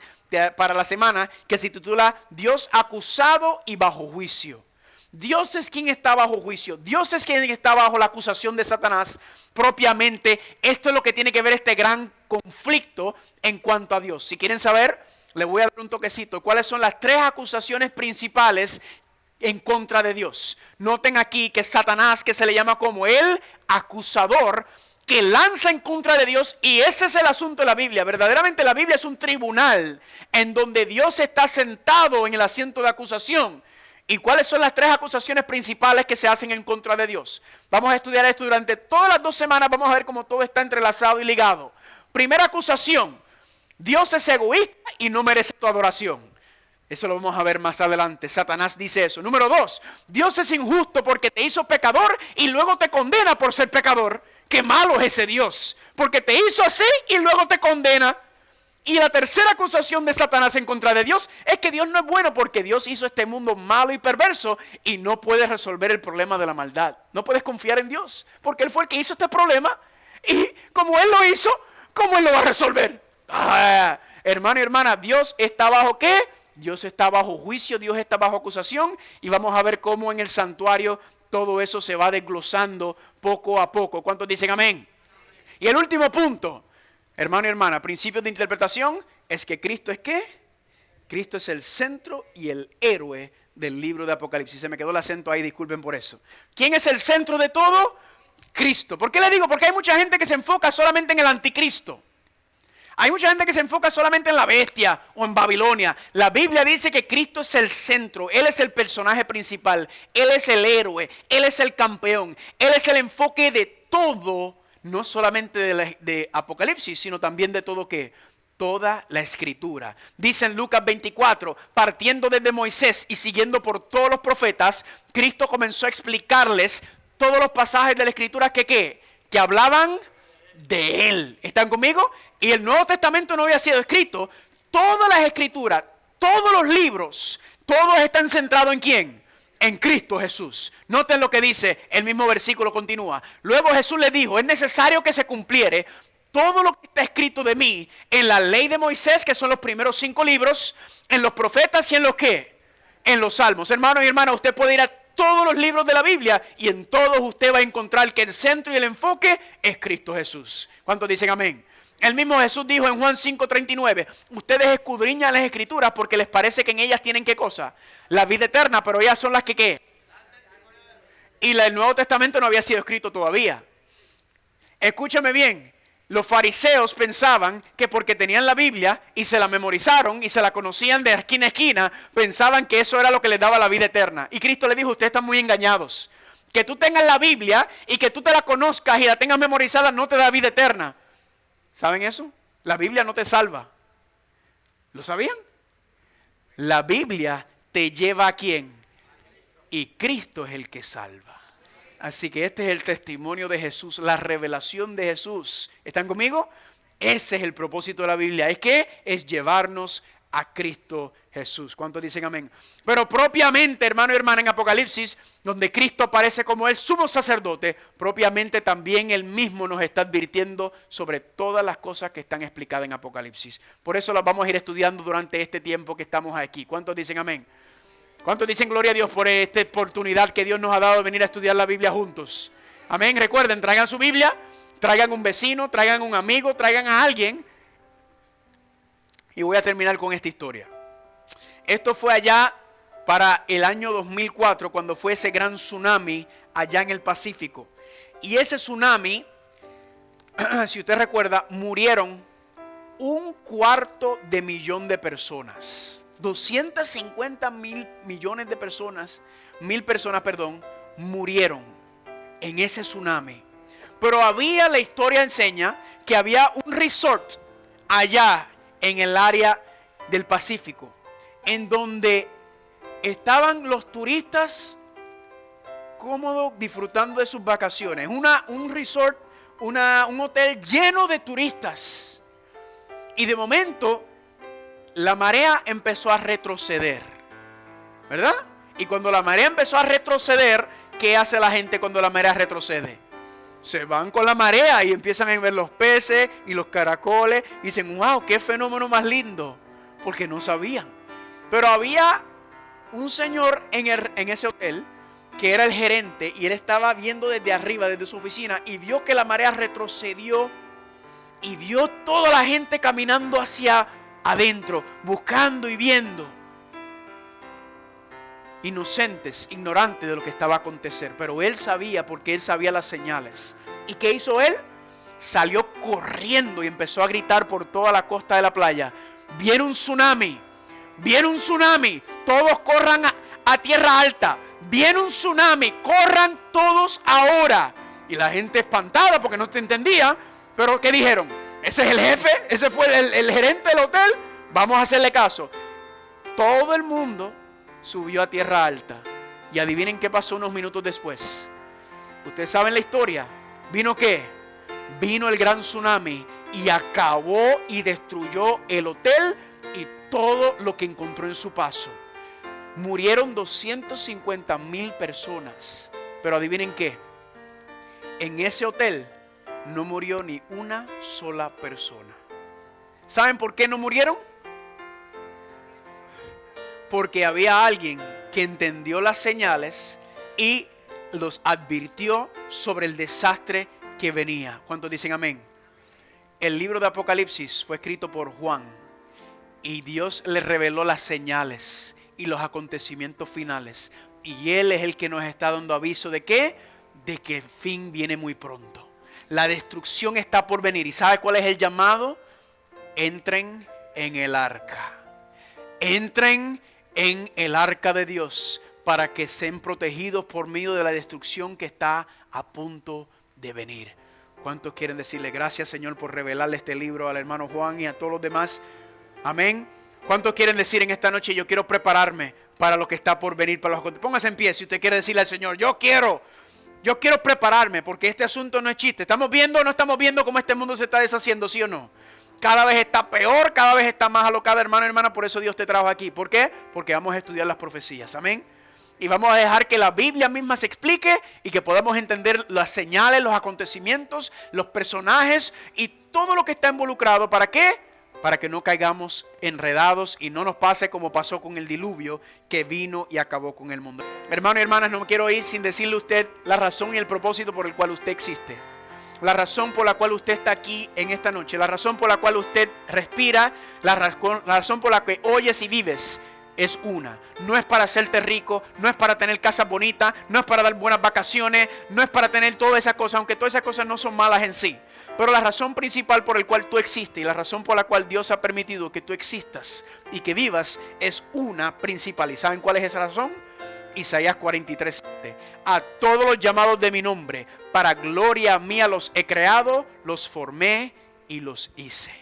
para la semana que se titula Dios acusado y bajo juicio. Dios es quien está bajo juicio. Dios es quien está bajo la acusación de Satanás propiamente. Esto es lo que tiene que ver este gran conflicto en cuanto a Dios. Si quieren saber, les voy a dar un toquecito. ¿Cuáles son las 3 acusaciones principales en contra de Dios? Noten aquí que Satanás, que se le llama como el acusador, que lanza en contra de Dios, y ese es el asunto de la Biblia. Verdaderamente la Biblia es un tribunal en donde Dios está sentado en el asiento de acusación. ¿Y cuáles son las 3 acusaciones principales que se hacen en contra de Dios? Vamos a estudiar esto durante todas las 2 semanas, vamos a ver cómo todo está entrelazado y ligado. Primera acusación, Dios es egoísta y no merece tu adoración. Eso lo vamos a ver más adelante. Satanás dice eso. Número 2, Dios es injusto porque te hizo pecador y luego te condena por ser pecador. Qué malo es ese Dios, porque te hizo así y luego te condena. Y la tercera acusación de Satanás en contra de Dios es que Dios no es bueno porque Dios hizo este mundo malo y perverso y no puedes resolver el problema de la maldad. No puedes confiar en Dios porque Él fue el que hizo este problema y como Él lo hizo, ¿cómo Él lo va a resolver? Hermano y hermana, Dios está bajo ¿qué? Dios está bajo juicio, Dios está bajo acusación, y vamos a ver cómo en el santuario todo eso se va desglosando poco a poco. ¿Cuántos dicen amén? Y el último punto, hermano y hermana, principios de interpretación, es que Cristo es ¿qué? Cristo es el centro y el héroe del libro de Apocalipsis. Se me quedó el acento ahí, disculpen por eso. ¿Quién es el centro de todo? Cristo. ¿Por qué le digo? Porque hay mucha gente que se enfoca solamente en el anticristo. Hay mucha gente que se enfoca solamente en la bestia o en Babilonia. La Biblia dice que Cristo es el centro, Él es el personaje principal, Él es el héroe, Él es el campeón, Él es el enfoque de todo, no solamente de Apocalipsis, sino también de todo ¿qué? Toda la Escritura. Dice en Lucas 24, partiendo desde Moisés y siguiendo por todos los profetas, Cristo comenzó a explicarles todos los pasajes de la Escritura que hablaban de Él. ¿Están conmigo? Y el Nuevo Testamento no había sido escrito. Todas las Escrituras, todos los libros, todos están centrados ¿en quién? En Cristo Jesús. Noten lo que dice, el mismo versículo continúa. Luego Jesús le dijo, es necesario que se cumpliere todo lo que está escrito de mí en la ley de Moisés, que son los primeros 5 libros, en los profetas y en los ¿qué? En los salmos. Hermanos y hermanas, usted puede ir a todos los libros de la Biblia y en todos usted va a encontrar que el centro y el enfoque es Cristo Jesús. ¿Cuántos dicen amén? El mismo Jesús dijo en Juan 5:39, ustedes escudriñan las Escrituras porque les parece que en ellas tienen ¿qué cosa? La vida eterna, pero ellas son las que ¿qué? Y el Nuevo Testamento no había sido escrito todavía. Escúchame bien, los fariseos pensaban que porque tenían la Biblia y se la memorizaron y se la conocían de esquina a esquina, pensaban que eso era lo que les daba la vida eterna. Y Cristo les dijo, ustedes están muy engañados. Que tú tengas la Biblia y que tú te la conozcas y la tengas memorizada no te da vida eterna. ¿Saben eso? La Biblia no te salva. ¿Lo sabían? La Biblia te lleva ¿a quién? Y Cristo es el que salva. Así que este es el testimonio de Jesús, la revelación de Jesús. ¿Están conmigo? Ese es el propósito de la Biblia. ¿Es qué? Es llevarnos a Cristo Jesús. ¿Cuántos dicen amén? Pero propiamente, hermano y hermana, en Apocalipsis, donde Cristo aparece como el sumo sacerdote, propiamente también Él mismo nos está advirtiendo sobre todas las cosas que están explicadas en Apocalipsis. Por eso las vamos a ir estudiando durante este tiempo que estamos aquí. ¿Cuántos dicen amén? ¿Cuántos dicen gloria a Dios por esta oportunidad que Dios nos ha dado de venir a estudiar la Biblia juntos? Amén. Recuerden, traigan su Biblia, traigan un vecino, traigan un amigo, traigan a alguien. Y voy a terminar con esta historia. Esto fue allá para el año 2004, cuando fue ese gran tsunami allá en el Pacífico. Y ese tsunami, si usted recuerda, murieron 250.000.000 de personas. 250.000.000.000 de personas, murieron en ese tsunami. Pero la historia enseña que había un resort allá en el área del Pacífico, en donde estaban los turistas cómodos disfrutando de sus vacaciones. Un resort, un hotel lleno de turistas. Y de momento la marea empezó a retroceder, ¿verdad? Y cuando la marea empezó a retroceder, ¿qué hace la gente cuando la marea retrocede? Se van con la marea y empiezan a ver los peces y los caracoles y dicen, wow, qué fenómeno más lindo, porque no sabían. Pero había un señor en ese hotel que era el gerente y él estaba viendo desde arriba, desde su oficina, y vio que la marea retrocedió y vio toda la gente caminando hacia adentro, buscando y viendo. Inocentes, ignorantes de lo que estaba a acontecer. Pero él sabía, porque él sabía las señales. ¿Y qué hizo él? Salió corriendo y empezó a gritar por toda la costa de la playa: viene un tsunami, viene un tsunami, todos corran a tierra alta, viene un tsunami, corran todos ahora. Y la gente espantada porque no te entendía, pero ¿qué dijeron? Ese es el jefe, ese fue el gerente del hotel, vamos a hacerle caso. Todo el mundo subió a tierra alta. Y adivinen qué pasó unos minutos después. Ustedes saben la historia. ¿Vino qué? Vino el gran tsunami y acabó y destruyó el hotel y todo lo que encontró en su paso. Murieron 250.000 personas. Pero adivinen qué. En ese hotel no murió ni una sola persona. ¿Saben por qué no murieron? Porque había alguien que entendió las señales y los advirtió sobre el desastre que venía. ¿Cuántos dicen amén? El libro de Apocalipsis fue escrito por Juan y Dios le reveló las señales y los acontecimientos finales. Y Él es el que nos está dando aviso de ¿qué? De que el fin viene muy pronto. La destrucción está por venir. ¿Y sabe cuál es el llamado? entren en el arca. Entren en el arca de Dios para que sean protegidos por medio de la destrucción que está a punto de venir. ¿Cuántos quieren decirle gracias, Señor, por revelarle este libro al hermano Juan y a todos los demás? Amén. ¿Cuántos quieren decir en esta noche, yo quiero prepararme para lo que está por venir? Póngase en pie si usted quiere decirle al Señor, yo quiero prepararme porque este asunto no es chiste. ¿Estamos viendo o no estamos viendo cómo este mundo se está deshaciendo, sí o no? Cada vez está peor, cada vez está más alocada, hermano y hermana. Por eso Dios te trajo aquí. ¿Por qué? Porque vamos a estudiar las profecías. Amén. Y vamos a dejar que la Biblia misma se explique y que podamos entender las señales, los acontecimientos, los personajes y todo lo que está involucrado. ¿Para qué? Para que no caigamos enredados y no nos pase como pasó con el diluvio que vino y acabó con el mundo. Hermanos y hermanas, no me quiero ir sin decirle a usted la razón y el propósito por el cual usted existe. La razón por la cual usted está aquí en esta noche. La razón por la cual usted respira. La razón por la que oyes y vives. Es una, no es para hacerte rico, no es para tener casas bonitas, no es para dar buenas vacaciones, no es para tener todas esas cosas, aunque todas esas cosas no son malas en sí. Pero la razón principal por la cual tú existes y la razón por la cual Dios ha permitido que tú existas y que vivas es una principal. ¿Y saben cuál es esa razón? Isaías 43:7. A todos los llamados de mi nombre, para gloria mía los he creado, los formé y los hice.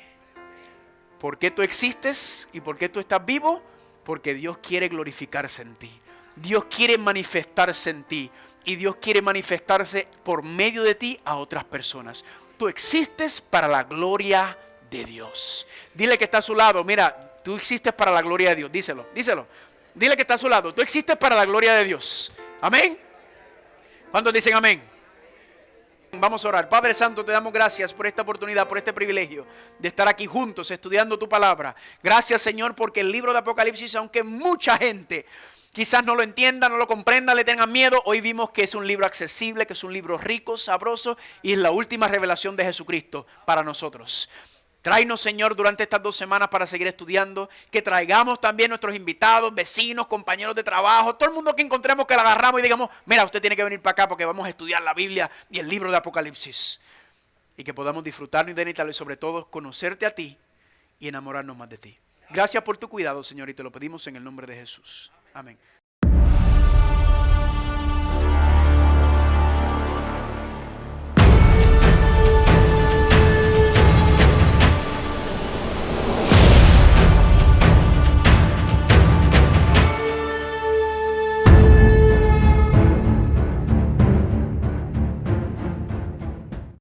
¿Por qué tú existes y por qué tú estás vivo? Porque Dios quiere glorificarse en ti. Dios quiere manifestarse en ti. Y Dios quiere manifestarse por medio de ti a otras personas. Tú existes para la gloria de Dios. Dile que está a su lado, mira, tú existes para la gloria de Dios. Díselo, díselo. Dile que está a su lado, tú existes para la gloria de Dios. Amén. ¿Cuántos dicen amén? Vamos a orar. Padre Santo, te damos gracias por esta oportunidad, por este privilegio de estar aquí juntos estudiando tu palabra. Gracias, Señor, porque el libro de Apocalipsis, aunque mucha gente quizás no lo entienda, no lo comprenda, le tengan miedo, hoy vimos que es un libro accesible, que es un libro rico, sabroso y es la última revelación de Jesucristo para nosotros. Tráenos, Señor, durante estas 2 semanas para seguir estudiando, que traigamos también nuestros invitados, vecinos, compañeros de trabajo, todo el mundo que encontremos que la agarramos y digamos, mira, usted tiene que venir para acá porque vamos a estudiar la Biblia y el libro de Apocalipsis. Y que podamos disfrutarnos y deleitarlo y sobre todo conocerte a ti y enamorarnos más de ti. Gracias por tu cuidado, Señor, y te lo pedimos en el nombre de Jesús. Amén.